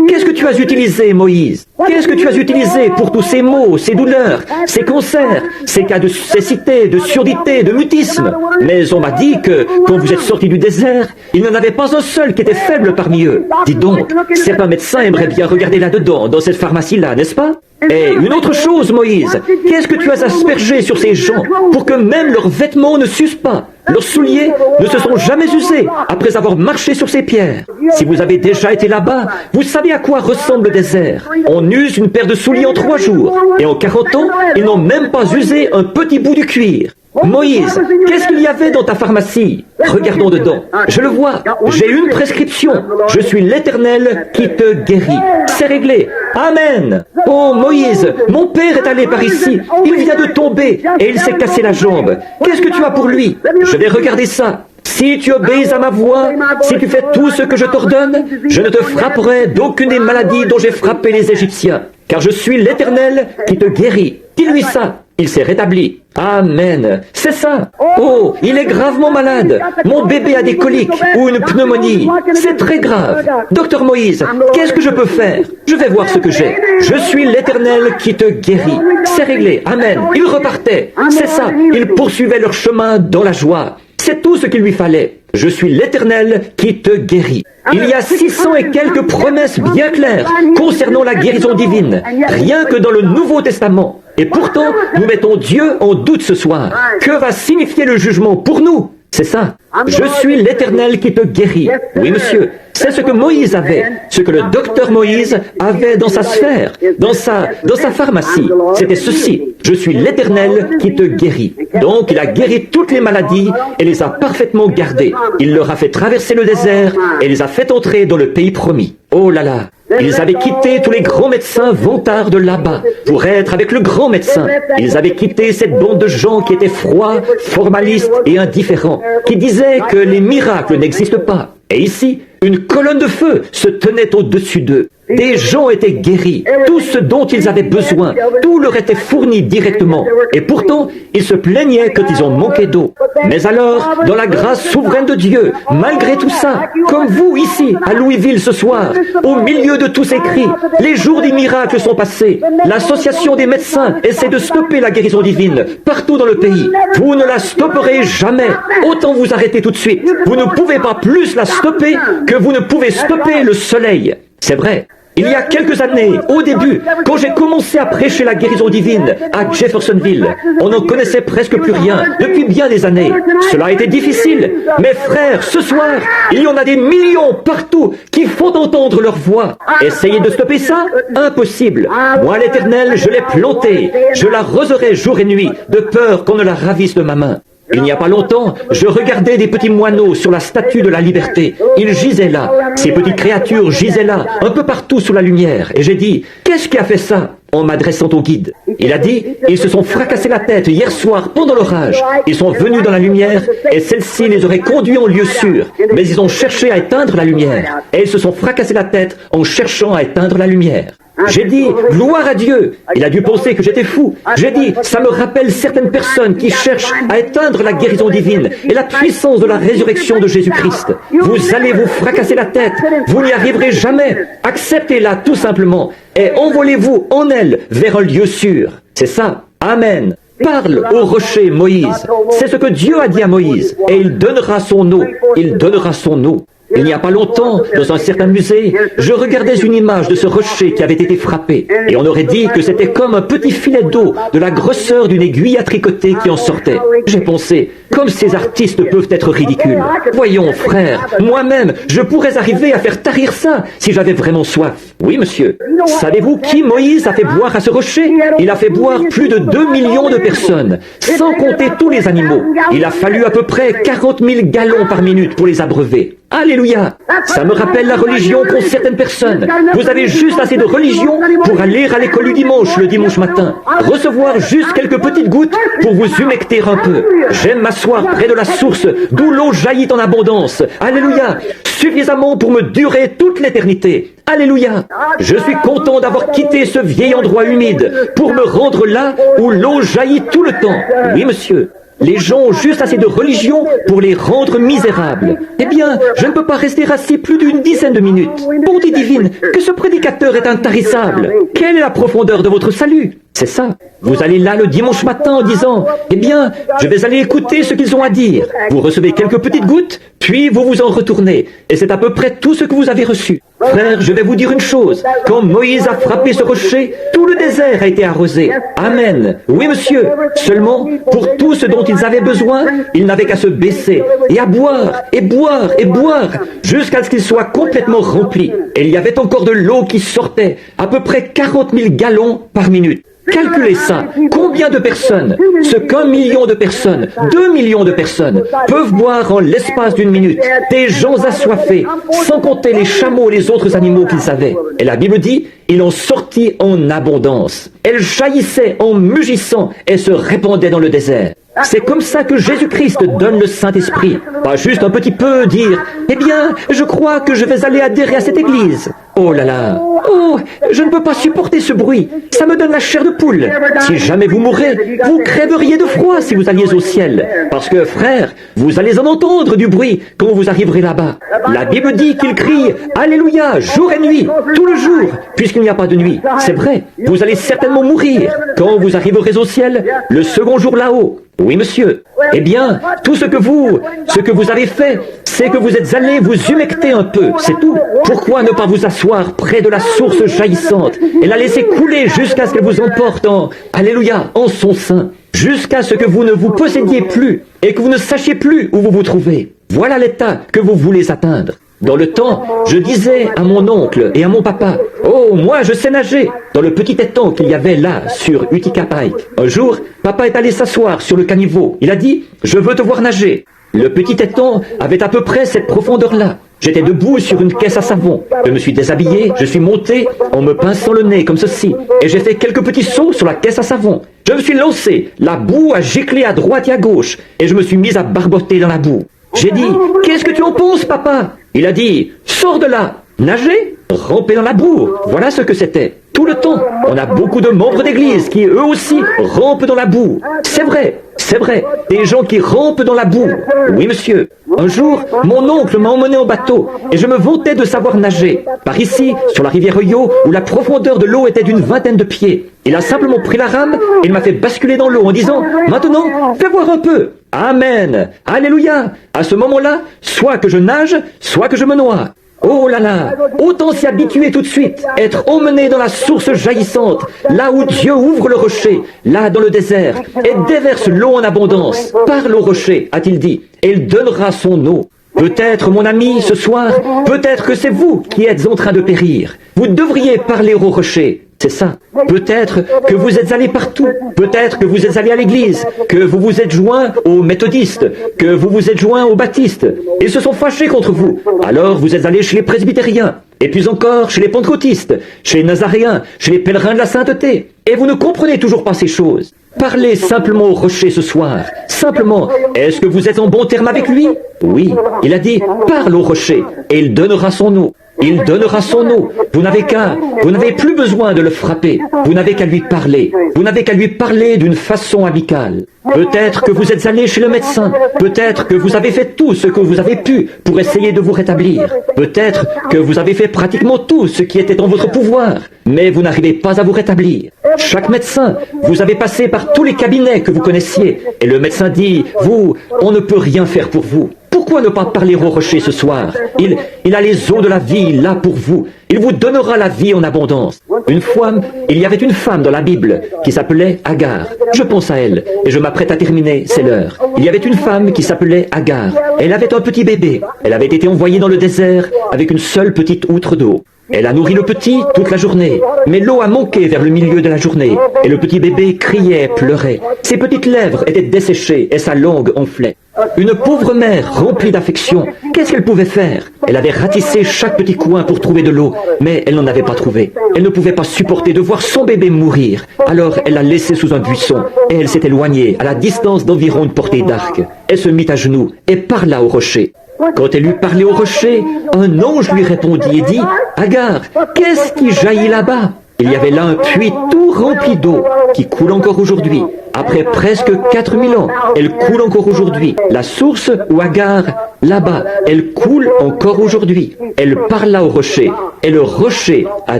Qu'est-ce que tu as utilisé, Moïse? Qu'est-ce que tu as utilisé pour tous ces maux, ces douleurs, ces cancers, ces cas de cécité, de surdité, de mutisme? Mais on m'a dit que, quand vous êtes sortis du désert, il n'y en avait pas un seul qui était faible parmi eux. Dis donc, certains médecins aimeraient bien regarder là-dedans, dans cette pharmacie-là, n'est-ce pas? Et une autre chose, Moïse, qu'est-ce que tu as aspergé sur ces gens pour que même leurs vêtements ne s'usent pas? Leurs souliers ne se sont jamais usés après avoir marché sur ces pierres. Si vous avez déjà été là-bas, vous savez à quoi ressemble le désert. On use une paire de souliers en 3 jours. Et en 40 ans, ils n'ont même pas usé un petit bout du cuir. Moïse, qu'est-ce qu'il y avait dans ta pharmacie? Regardons dedans. Je le vois. J'ai une prescription. Je suis l'Éternel qui te guérit. C'est réglé. Amen. Oh Moïse, mon père est allé par ici. Il vient de tomber et il s'est cassé la jambe. Qu'est-ce que tu as pour lui? Je vais regarder ça. Si tu obéis à ma voix, si tu fais tout ce que je t'ordonne, je ne te frapperai d'aucune des maladies dont j'ai frappé les Égyptiens. Car je suis l'Éternel qui te guérit. Dis-lui ça. Il s'est rétabli. Amen. C'est ça. Oh, il est gravement malade. Mon bébé a des coliques ou une pneumonie. C'est très grave. Docteur Moïse, qu'est-ce que je peux faire? Je vais voir ce que j'ai. Je suis l'Éternel qui te guérit. C'est réglé. Amen. Ils repartaient. C'est ça. Ils poursuivaient leur chemin dans la joie. C'est tout ce qu'il lui fallait. Je suis l'Éternel qui te guérit. Il y a 600 et quelques promesses bien claires concernant la guérison divine, rien que dans le Nouveau Testament. Et pourtant, nous mettons Dieu en doute ce soir. Que va signifier le jugement pour nous? C'est ça. Je suis l'Éternel qui te guérit. Oui, monsieur. C'est ce que Moïse avait, ce que le docteur Moïse avait dans sa sphère, dans sa pharmacie. C'était ceci. Je suis l'Éternel qui te guérit. Donc, il a guéri toutes les maladies et les a parfaitement gardées. Il leur a fait traverser le désert et les a fait entrer dans le pays promis. Oh là là. Ils avaient quitté tous les grands médecins vantards de là-bas pour être avec le grand médecin. Ils avaient quitté cette bande de gens qui étaient froids, formalistes et indifférents, qui disaient que les miracles n'existent pas. Et ici, une colonne de feu se tenait au-dessus d'eux. Des gens étaient guéris, tout ce dont ils avaient besoin, tout leur était fourni directement. Et pourtant, ils se plaignaient quand ils ont manqué d'eau. Mais alors, dans la grâce souveraine de Dieu, malgré tout ça, comme vous ici, à Louisville ce soir, au milieu de tous ces cris, les jours des miracles sont passés. L'association des médecins essaie de stopper la guérison divine partout dans le pays. Vous ne la stopperez jamais. Autant vous arrêter tout de suite. Vous ne pouvez pas plus la stopper que vous ne pouvez stopper le soleil. C'est vrai. Il y a quelques années, au début, quand j'ai commencé à prêcher la guérison divine à Jeffersonville, on n'en connaissait presque plus rien depuis bien des années. Cela a été difficile. Mais frères, ce soir, il y en a des millions partout qui font entendre leur voix. Essayez de stopper ça? Impossible. Moi, l'Éternel, je l'ai plantée. Je l'arroserai jour et nuit, de peur qu'on ne la ravisse de ma main. Il n'y a pas longtemps, je regardais des petits moineaux sur la statue de la liberté. Ils gisaient là. Ces petites créatures gisaient là, un peu partout sous la lumière. Et j'ai dit, qu'est-ce qui a fait ça? En m'adressant au guide. Il a dit, ils se sont fracassés la tête hier soir pendant l'orage. Ils sont venus dans la lumière et celle-ci les aurait conduits en lieu sûr. Mais ils ont cherché à éteindre la lumière. Et ils se sont fracassés la tête en cherchant à éteindre la lumière. J'ai dit, gloire à Dieu. Il a dû penser que j'étais fou. J'ai dit, ça me rappelle certaines personnes qui cherchent à éteindre la guérison divine et la puissance de la résurrection de Jésus-Christ. Vous allez vous fracasser la tête. Vous n'y arriverez jamais. Acceptez-la tout simplement et envolez-vous en elle vers un lieu sûr. C'est ça. Amen. Parle au rocher, Moïse. C'est ce que Dieu a dit à Moïse. Et il donnera son eau. Il donnera son eau. Il n'y a pas longtemps, dans un certain musée, je regardais une image de ce rocher qui avait été frappé. Et on aurait dit que c'était comme un petit filet d'eau de la grosseur d'une aiguille à tricoter qui en sortait. J'ai pensé, comme ces artistes peuvent être ridicules. Voyons, frère, moi-même, je pourrais arriver à faire tarir ça si j'avais vraiment soif. Oui, monsieur. Savez-vous qui Moïse a fait boire à ce rocher? Il a fait boire plus de 2 millions de personnes, sans compter tous les animaux. Il a fallu à peu près 40 000 gallons par minute pour les abreuver. Alléluia! Ça me rappelle la religion qu'ont certaines personnes. Vous avez juste assez de religion pour aller à l'école du dimanche, le dimanche matin. Recevoir juste quelques petites gouttes pour vous humecter un peu. J'aime m'asseoir près de la source d'où l'eau jaillit en abondance. Alléluia! Suffisamment pour me durer toute l'éternité. Alléluia! Je suis content d'avoir quitté ce vieil endroit humide pour me rendre là où l'eau jaillit tout le temps. Oui, monsieur. Les gens ont juste assez de religion pour les rendre misérables. Eh bien, je ne peux pas rester assis plus d'une dizaine de minutes. Bonté divine, que ce prédicateur est intarissable. Quelle est la profondeur de votre salut? C'est ça. Vous allez là le dimanche matin en disant, eh bien, je vais aller écouter ce qu'ils ont à dire. Vous recevez quelques petites gouttes, puis vous vous en retournez. Et c'est à peu près tout ce que vous avez reçu. Frère, je vais vous dire une chose. Quand Moïse a frappé ce rocher, tout le désert a été arrosé. Amen. Oui, monsieur. Seulement, pour tout ce dont ils avaient besoin, ils n'avaient qu'à se baisser et à boire, et boire, et boire, jusqu'à ce qu'ils soient complètement remplis. Et il y avait encore de l'eau qui sortait, à peu près 40 000 gallons par minute. Calculez ça. Combien de personnes, ce qu'1 million de personnes, 2 millions de personnes, peuvent boire en l'espace d'une minute? Des gens assoiffés, sans compter les chameaux et les autres animaux qu'ils avaient. Et la Bible dit, ils en sortit en abondance. Elle jaillissait en mugissant et se répandait dans le désert. C'est comme ça que Jésus-Christ donne le Saint-Esprit. Pas juste un petit peu dire « Eh bien, je crois que je vais aller adhérer à cette église. » Oh là là, oh, je ne peux pas supporter ce bruit. Ça me donne la chair de poule. Si jamais vous mourrez, vous crèveriez de froid si vous alliez au ciel. Parce que, frère, vous allez en entendre du bruit quand vous arriverez là-bas. La Bible dit qu'il crie « Alléluia, jour et nuit, tout le jour, puisqu'il n'y a pas de nuit. » C'est vrai, vous allez certainement mourir quand vous arriverez au ciel, le second jour là-haut. Oui, monsieur. Eh bien, tout ce que vous avez fait, c'est que vous êtes allé vous humecter un peu, c'est tout. Pourquoi ne pas vous asseoir près de la source jaillissante et la laisser couler jusqu'à ce qu'elle vous emporte alléluia, en son sein, jusqu'à ce que vous ne vous possédiez plus et que vous ne sachiez plus où vous vous trouvez. Voilà l'état que vous voulez atteindre. Dans le temps, je disais à mon oncle et à mon papa, « Oh, moi je sais nager !» Dans le petit étang qu'il y avait là, sur Utica Pike. Un jour, papa est allé s'asseoir sur le caniveau. Il a dit, « Je veux te voir nager !» Le petit étang avait à peu près cette profondeur-là. J'étais debout sur une caisse à savon. Je me suis déshabillé, je suis monté en me pinçant le nez comme ceci. Et j'ai fait quelques petits sauts sur la caisse à savon. Je me suis lancé, la boue a giclé à droite et à gauche. Et je me suis mis à barboter dans la boue. J'ai dit, « Qu'est-ce que tu en penses, papa ?» Il a dit, « Sors de là !» Nager, ramper dans la boue, voilà ce que c'était. Tout le temps, on a beaucoup de membres d'église qui eux aussi rampent dans la boue. C'est vrai, des gens qui rampent dans la boue. Oui, monsieur. Un jour, mon oncle m'a emmené en bateau et je me vantais de savoir nager. Par ici, sur la rivière Yo, où la profondeur de l'eau était d'une 20aine de pieds. Il a simplement pris la rame et il m'a fait basculer dans l'eau en disant, « Maintenant, fais voir un peu. » Amen. Alléluia. À ce moment-là, soit que je nage, soit que je me noie. Oh là là, autant s'y habituer tout de suite, être emmené dans la source jaillissante, là où Dieu ouvre le rocher, là dans le désert, et déverse l'eau en abondance. Parle au rocher, a-t-il dit, et il donnera son eau. Peut-être, mon ami, ce soir, peut-être que c'est vous qui êtes en train de périr. Vous devriez parler au rocher. C'est ça. Peut-être que vous êtes allé partout. Peut-être que vous êtes allé à l'église, que vous vous êtes joint aux méthodistes, que vous vous êtes joint aux baptistes. Ils se sont fâchés contre vous. Alors vous êtes allé chez les presbytériens. Et puis encore chez les pentecôtistes, chez les nazaréens, chez les pèlerins de la sainteté. Et vous ne comprenez toujours pas ces choses. Parlez simplement au rocher ce soir. Simplement, est-ce que vous êtes en bon terme avec lui? Oui, il a dit, parle au rocher, et il donnera son eau. Il donnera son eau. Vous n'avez plus besoin de le frapper. Vous n'avez qu'à lui parler. Vous n'avez qu'à lui parler d'une façon amicale. Peut-être que vous êtes allé chez le médecin. Peut-être que vous avez fait tout ce que vous avez pu pour essayer de vous rétablir. Peut-être que vous avez fait pratiquement tout ce qui était en votre pouvoir. Mais vous n'arrivez pas à vous rétablir. Chaque médecin, vous avez passé par tous les cabinets que vous connaissiez. Et le médecin dit, vous, on ne peut rien faire pour vous. Pourquoi ne pas parler au rocher ce soir? Il a les eaux de la vie là pour vous. Il vous donnera la vie en abondance. Une fois, il y avait une femme dans la Bible qui s'appelait Agar. Je pense à elle et je m'apprête à terminer, c'est l'heure. Il y avait une femme qui s'appelait Agar. Elle avait un petit bébé. Elle avait été envoyée dans le désert avec une seule petite outre d'eau. Elle a nourri le petit toute la journée, mais l'eau a manqué vers le milieu de la journée, et le petit bébé criait, pleurait. Ses petites lèvres étaient desséchées et sa langue enflait. Une pauvre mère remplie d'affection, qu'est-ce qu'elle pouvait faire? Elle avait ratissé chaque petit coin pour trouver de l'eau, mais elle n'en avait pas trouvé. Elle ne pouvait pas supporter de voir son bébé mourir. Alors elle l'a laissé sous un buisson, et elle s'est éloignée à la distance d'environ une portée d'arc. Elle se mit à genoux et parla au rocher. Quand elle eut parlé au rocher, un ange lui répondit et dit, « Agar, qu'est-ce qui jaillit là-bas ?» Il y avait là un puits tout rempli d'eau qui coule encore aujourd'hui. Après presque 4000 ans, elle coule encore aujourd'hui. La source où Agar, là-bas, elle coule encore aujourd'hui. Elle parla au rocher et le rocher a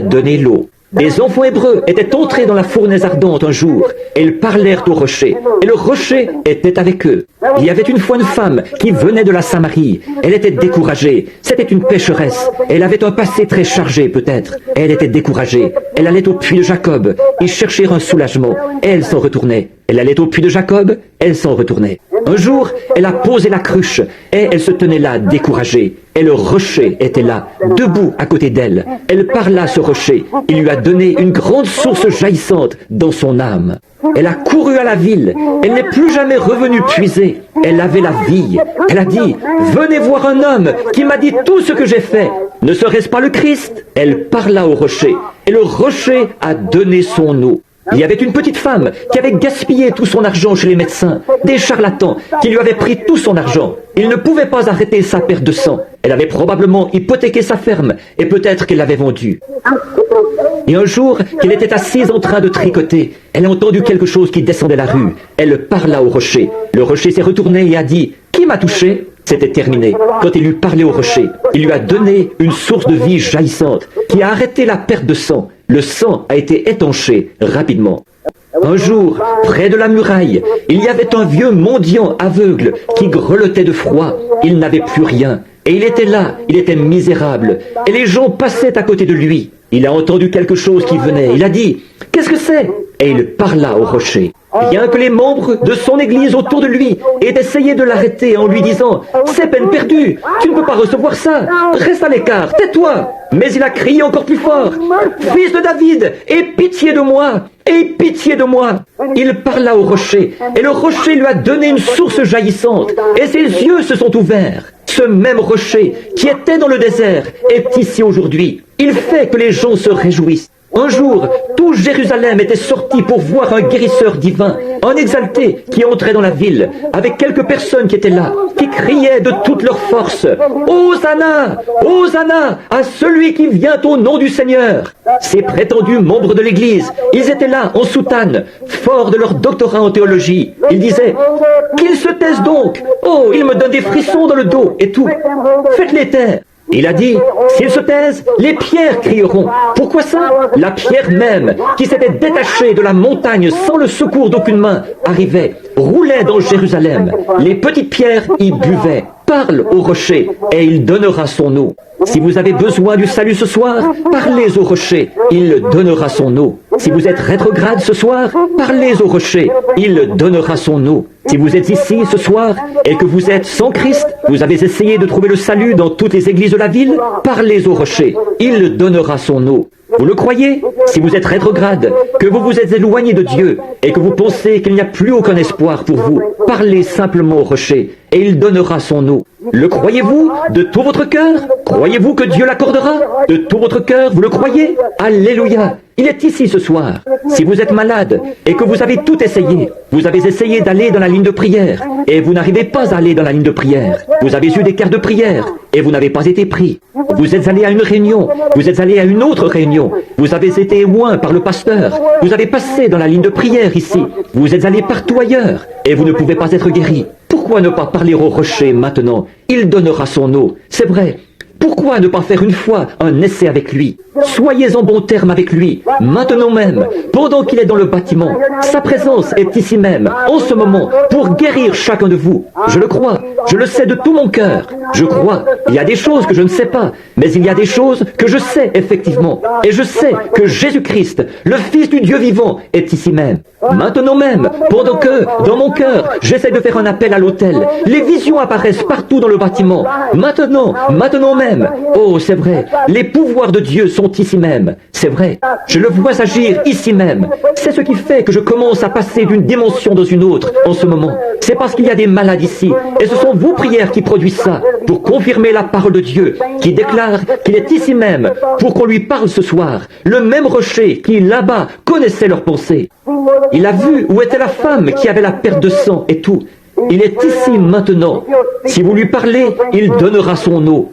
donné l'eau. Des enfants hébreux étaient entrés dans la fournaise ardente un jour. Ils parlèrent au rocher, et le rocher était avec eux. Il y avait une fois une femme qui venait de la Samarie. Elle était découragée. C'était une pécheresse. Elle avait un passé très chargé, peut-être. Elle était découragée. Elle allait au puits de Jacob y chercher un soulagement. Et elle s'en retournait. Elle allait au puits de Jacob, elle s'en retournait. Un jour, elle a posé la cruche, et elle se tenait là, découragée. Et le rocher était là, debout à côté d'elle. Elle parla à ce rocher. Il lui a donné une grande source jaillissante dans son âme. Elle a couru à la ville. Elle n'est plus jamais revenue puiser. Elle avait la vie. Elle a dit, « Venez voir un homme qui m'a dit tout ce que j'ai fait. Ne serait-ce pas le Christ ?» Elle parla au rocher, et le rocher a donné son eau. Il y avait une petite femme qui avait gaspillé tout son argent chez les médecins, des charlatans qui lui avaient pris tout son argent. Il ne pouvait pas arrêter sa perte de sang. Elle avait probablement hypothéqué sa ferme et peut-être qu'elle l'avait vendue. Et un jour, qu'elle était assise en train de tricoter, elle a entendu quelque chose qui descendait la rue. Elle parla au rocher. Le rocher s'est retourné et a dit « Qui m'a touché ?» C'était terminé. Quand il lui parlait au rocher, il lui a donné une source de vie jaillissante qui a arrêté la perte de sang. Le sang a été étanché rapidement. Un jour, près de la muraille, il y avait un vieux mendiant aveugle qui grelottait de froid. Il n'avait plus rien. Et il était là, il était misérable. Et les gens passaient à côté de lui. Il a entendu quelque chose qui venait. Il a dit « Qu'est-ce que c'est ?» Et il parla au rocher. Bien que les membres de son église autour de lui aient essayé de l'arrêter en lui disant « C'est peine perdue, tu ne peux pas recevoir ça, reste à l'écart, tais-toi » Mais il a crié encore plus fort « Fils de David, aie pitié de moi, aie pitié de moi » Il parla au rocher, et le rocher lui a donné une source jaillissante, et ses yeux se sont ouverts. Ce même rocher qui était dans le désert est ici aujourd'hui. Il fait que les gens se réjouissent. Un jour, tout Jérusalem était sorti pour voir un guérisseur divin, un exalté qui entrait dans la ville, avec quelques personnes qui étaient là, qui criaient de toute leur force « Hosanna! Hosanna à celui qui vient au nom du Seigneur !» Ces prétendus membres de l'Église, ils étaient là en soutane, forts de leur doctorat en théologie. Ils disaient « Qu'ils se taisent donc! Oh, ils me donnent des frissons dans le dos et tout! Faites-les taire !» Il a dit, s'ils se taisent, les pierres crieront. Pourquoi ça? La pierre même, qui s'était détachée de la montagne sans le secours d'aucune main, arrivait, roulait dans Jérusalem. Les petites pierres y buvaient. Parle au rocher, et il donnera son eau. Si vous avez besoin du salut ce soir, parlez au rocher, il donnera son eau. Si vous êtes rétrograde ce soir, parlez au rocher, il donnera son eau. Si vous êtes ici ce soir et que vous êtes sans Christ, vous avez essayé de trouver le salut dans toutes les églises de la ville, parlez au rocher, il donnera son eau. Vous le croyez? Si vous êtes rétrograde, que vous vous êtes éloigné de Dieu et que vous pensez qu'il n'y a plus aucun espoir pour vous, parlez simplement au rocher et il donnera son eau. Le croyez-vous de tout votre cœur? Croyez-vous que Dieu l'accordera? De tout votre cœur, vous le croyez? Alléluia! Il est ici ce soir. Si vous êtes malade et que vous avez tout essayé, vous avez essayé d'aller dans la ligne de prière et vous n'arrivez pas à aller dans la ligne de prière. Vous avez eu des cartes de prière et vous n'avez pas été pris. Vous êtes allé à une réunion, vous êtes allé à une autre réunion, vous avez été éloigné par le pasteur, vous avez passé dans la ligne de prière ici, vous êtes allé partout ailleurs et vous ne pouvez pas être guéri. Pourquoi ne pas parler au rocher maintenant? Il donnera son eau, c'est vrai. Pourquoi ne pas faire une fois un essai avec lui? Soyez en bon terme avec lui, maintenant même, pendant qu'il est dans le bâtiment. Sa présence est ici même, en ce moment, pour guérir chacun de vous. Je le crois, je le sais de tout mon cœur. Je crois, il y a des choses que je ne sais pas, mais il y a des choses que je sais effectivement. Et je sais que Jésus-Christ, le Fils du Dieu vivant, est ici même. Maintenant même, pendant que, dans mon cœur, j'essaie de faire un appel à l'autel, les visions apparaissent partout dans le bâtiment. Maintenant même. Oh, c'est vrai, les pouvoirs de Dieu sont ici même. C'est vrai, je le vois agir ici même. C'est ce qui fait que je commence à passer d'une dimension dans une autre en ce moment. C'est parce qu'il y a des malades ici. Et ce sont vos prières qui produisent ça, pour confirmer la parole de Dieu, qui déclare qu'il est ici même, pour qu'on lui parle ce soir. Le même rocher qui, là-bas, connaissait leurs pensées. Il a vu où était la femme qui avait la perte de sang et tout. Il est ici maintenant. Si vous lui parlez, il donnera son eau.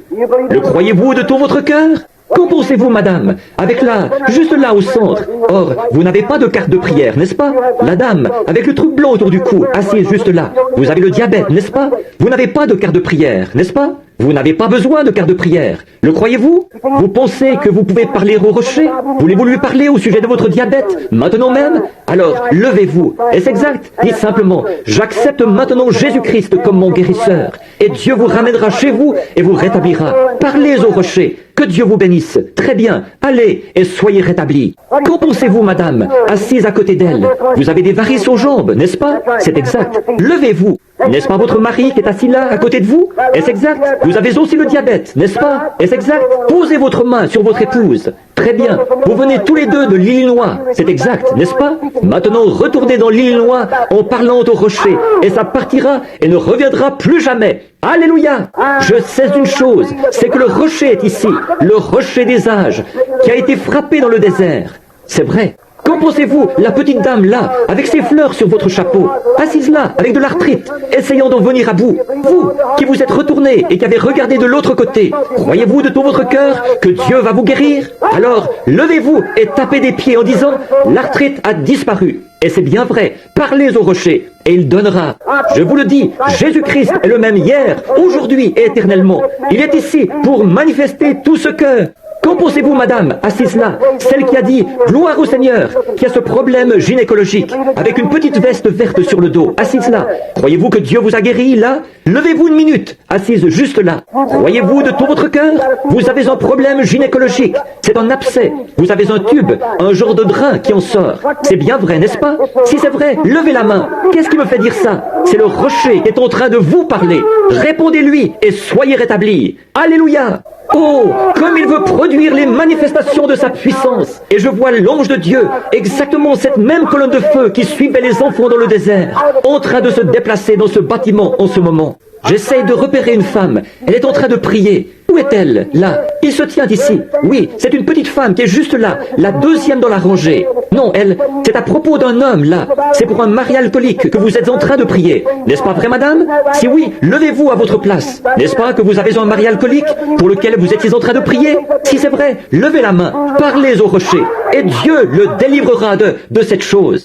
Le croyez-vous de tout votre cœur? Qu'en pensez-vous, madame? Avec là, juste là au centre. Or, vous n'avez pas de carte de prière, n'est-ce pas? La dame, avec le truc blanc autour du cou, assise juste là. Vous avez le diabète, n'est-ce pas? Vous n'avez pas de carte de prière, n'est-ce pas? Vous n'avez pas besoin de carte de prière. Le croyez-vous? Vous pensez que vous pouvez parler au rocher? Voulez-vous lui parler au sujet de votre diabète? Maintenant même? Alors, levez-vous. Est-ce exact? Dites simplement, j'accepte maintenant Jésus-Christ comme mon guérisseur. Et Dieu vous ramènera chez vous et vous rétablira. Parlez au rocher. Que Dieu vous bénisse. Très bien. Allez et soyez rétablis. Qu'en pensez-vous, madame, assise à côté d'elle? Vous avez des varices aux jambes, n'est-ce pas? C'est exact. Levez-vous. N'est-ce pas votre mari qui est assis là, à côté de vous? Est-ce exact? Vous avez aussi le diabète, n'est-ce pas? Est-ce exact? Posez votre main sur votre épouse. Très bien. Vous venez tous les deux de l'Illinois. C'est exact, n'est-ce pas? Maintenant, retournez dans l'Illinois en parlant au rocher. Et ça partira et ne reviendra plus jamais. Alléluia! Je sais une chose, c'est que le rocher est ici, le rocher des âges, qui a été frappé dans le désert. C'est vrai. Qu'en pensez-vous, la petite dame là, avec ses fleurs sur votre chapeau, assise là, avec de l'arthrite, essayant d'en venir à bout? Vous, qui vous êtes retourné et qui avez regardé de l'autre côté, croyez-vous de tout votre cœur que Dieu va vous guérir? Alors, levez-vous et tapez des pieds en disant, l'arthrite a disparu. Et c'est bien vrai, parlez au rocher, et il donnera. Je vous le dis, Jésus-Christ est le même hier, aujourd'hui et éternellement. Il est ici pour manifester tout ce que... Qu'en pensez-vous, madame, assise là, celle qui a dit « Gloire au Seigneur », qui a ce problème gynécologique, avec une petite veste verte sur le dos, assise là. Croyez-vous que Dieu vous a guéri, là? Levez-vous une minute, assise juste là. Croyez-vous de tout votre cœur? Vous avez un problème gynécologique, c'est un abcès, vous avez un tube, un genre de drain qui en sort. C'est bien vrai, n'est-ce pas? Si c'est vrai, levez la main. Qu'est-ce qui me fait dire ça? C'est le rocher qui est en train de vous parler. Répondez-lui et soyez rétablis. Alléluia! Oh, comme il veut produire les manifestations de sa puissance. Et je vois l'ange de Dieu, exactement cette même colonne de feu qui suivait les enfants dans le désert, en train de se déplacer dans ce bâtiment en ce moment. J'essaye de repérer une femme. Elle est en train de prier. Où est-elle? Là. Il se tient ici. Oui, c'est une petite femme qui est juste là, la deuxième dans la rangée. Non, elle, c'est à propos d'un homme, là. C'est pour un mari alcoolique que vous êtes en train de prier. N'est-ce pas vrai, madame? Si oui, levez-vous à votre place. N'est-ce pas que vous avez un mari alcoolique pour lequel vous étiez en train de prier? Si c'est vrai, levez la main, parlez au rocher, et Dieu le délivrera de cette chose.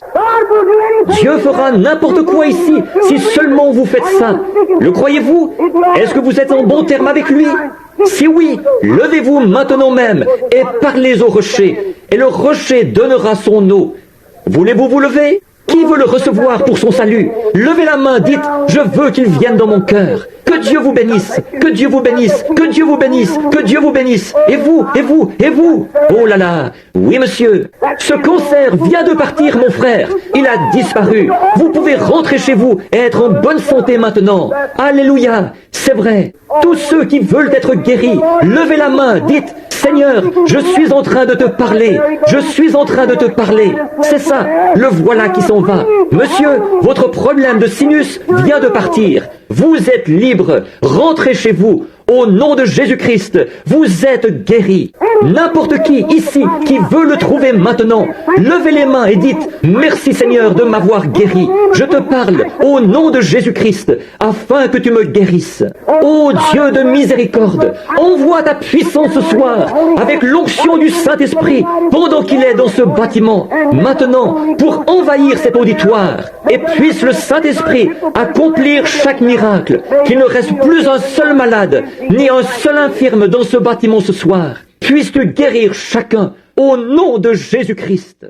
Dieu fera n'importe quoi ici, si seulement vous faites ça. Le croyez-vous? Est-ce que vous êtes en bon terme avec lui? Si oui, levez-vous maintenant même et parlez au rocher, et le rocher donnera son eau. Voulez-vous vous lever? Qui veut le recevoir pour son salut? Levez la main, dites, je veux qu'il vienne dans mon cœur. Que Dieu vous bénisse, que Dieu vous bénisse, que Dieu vous bénisse, que Dieu vous bénisse. Et vous, et vous, et vous. Oh là là, oui monsieur, ce cancer vient de partir mon frère. Il a disparu. Vous pouvez rentrer chez vous et être en bonne santé maintenant. Alléluia, c'est vrai. Tous ceux qui veulent être guéris, levez la main, dites, Seigneur, je suis en train de te parler. Je suis en train de te parler. C'est ça, le voilà qui s'en va. Monsieur, votre problème de sinus vient de partir. Vous êtes libre. Rentrez chez vous. Au nom de Jésus-Christ, vous êtes guéris. N'importe qui ici qui veut le trouver maintenant, levez les mains et dites « Merci Seigneur de m'avoir guéri. Je te parle au nom de Jésus-Christ afin que tu me guérisses. Ô Dieu de miséricorde, envoie ta puissance ce soir avec l'onction du Saint-Esprit pendant qu'il est dans ce bâtiment, maintenant, pour envahir cet auditoire. Et puisse le Saint-Esprit accomplir chaque miracle, qu'il ne reste plus un seul malade, ni un seul infirme dans ce bâtiment ce soir. Puisses-tu guérir chacun au nom de Jésus-Christ.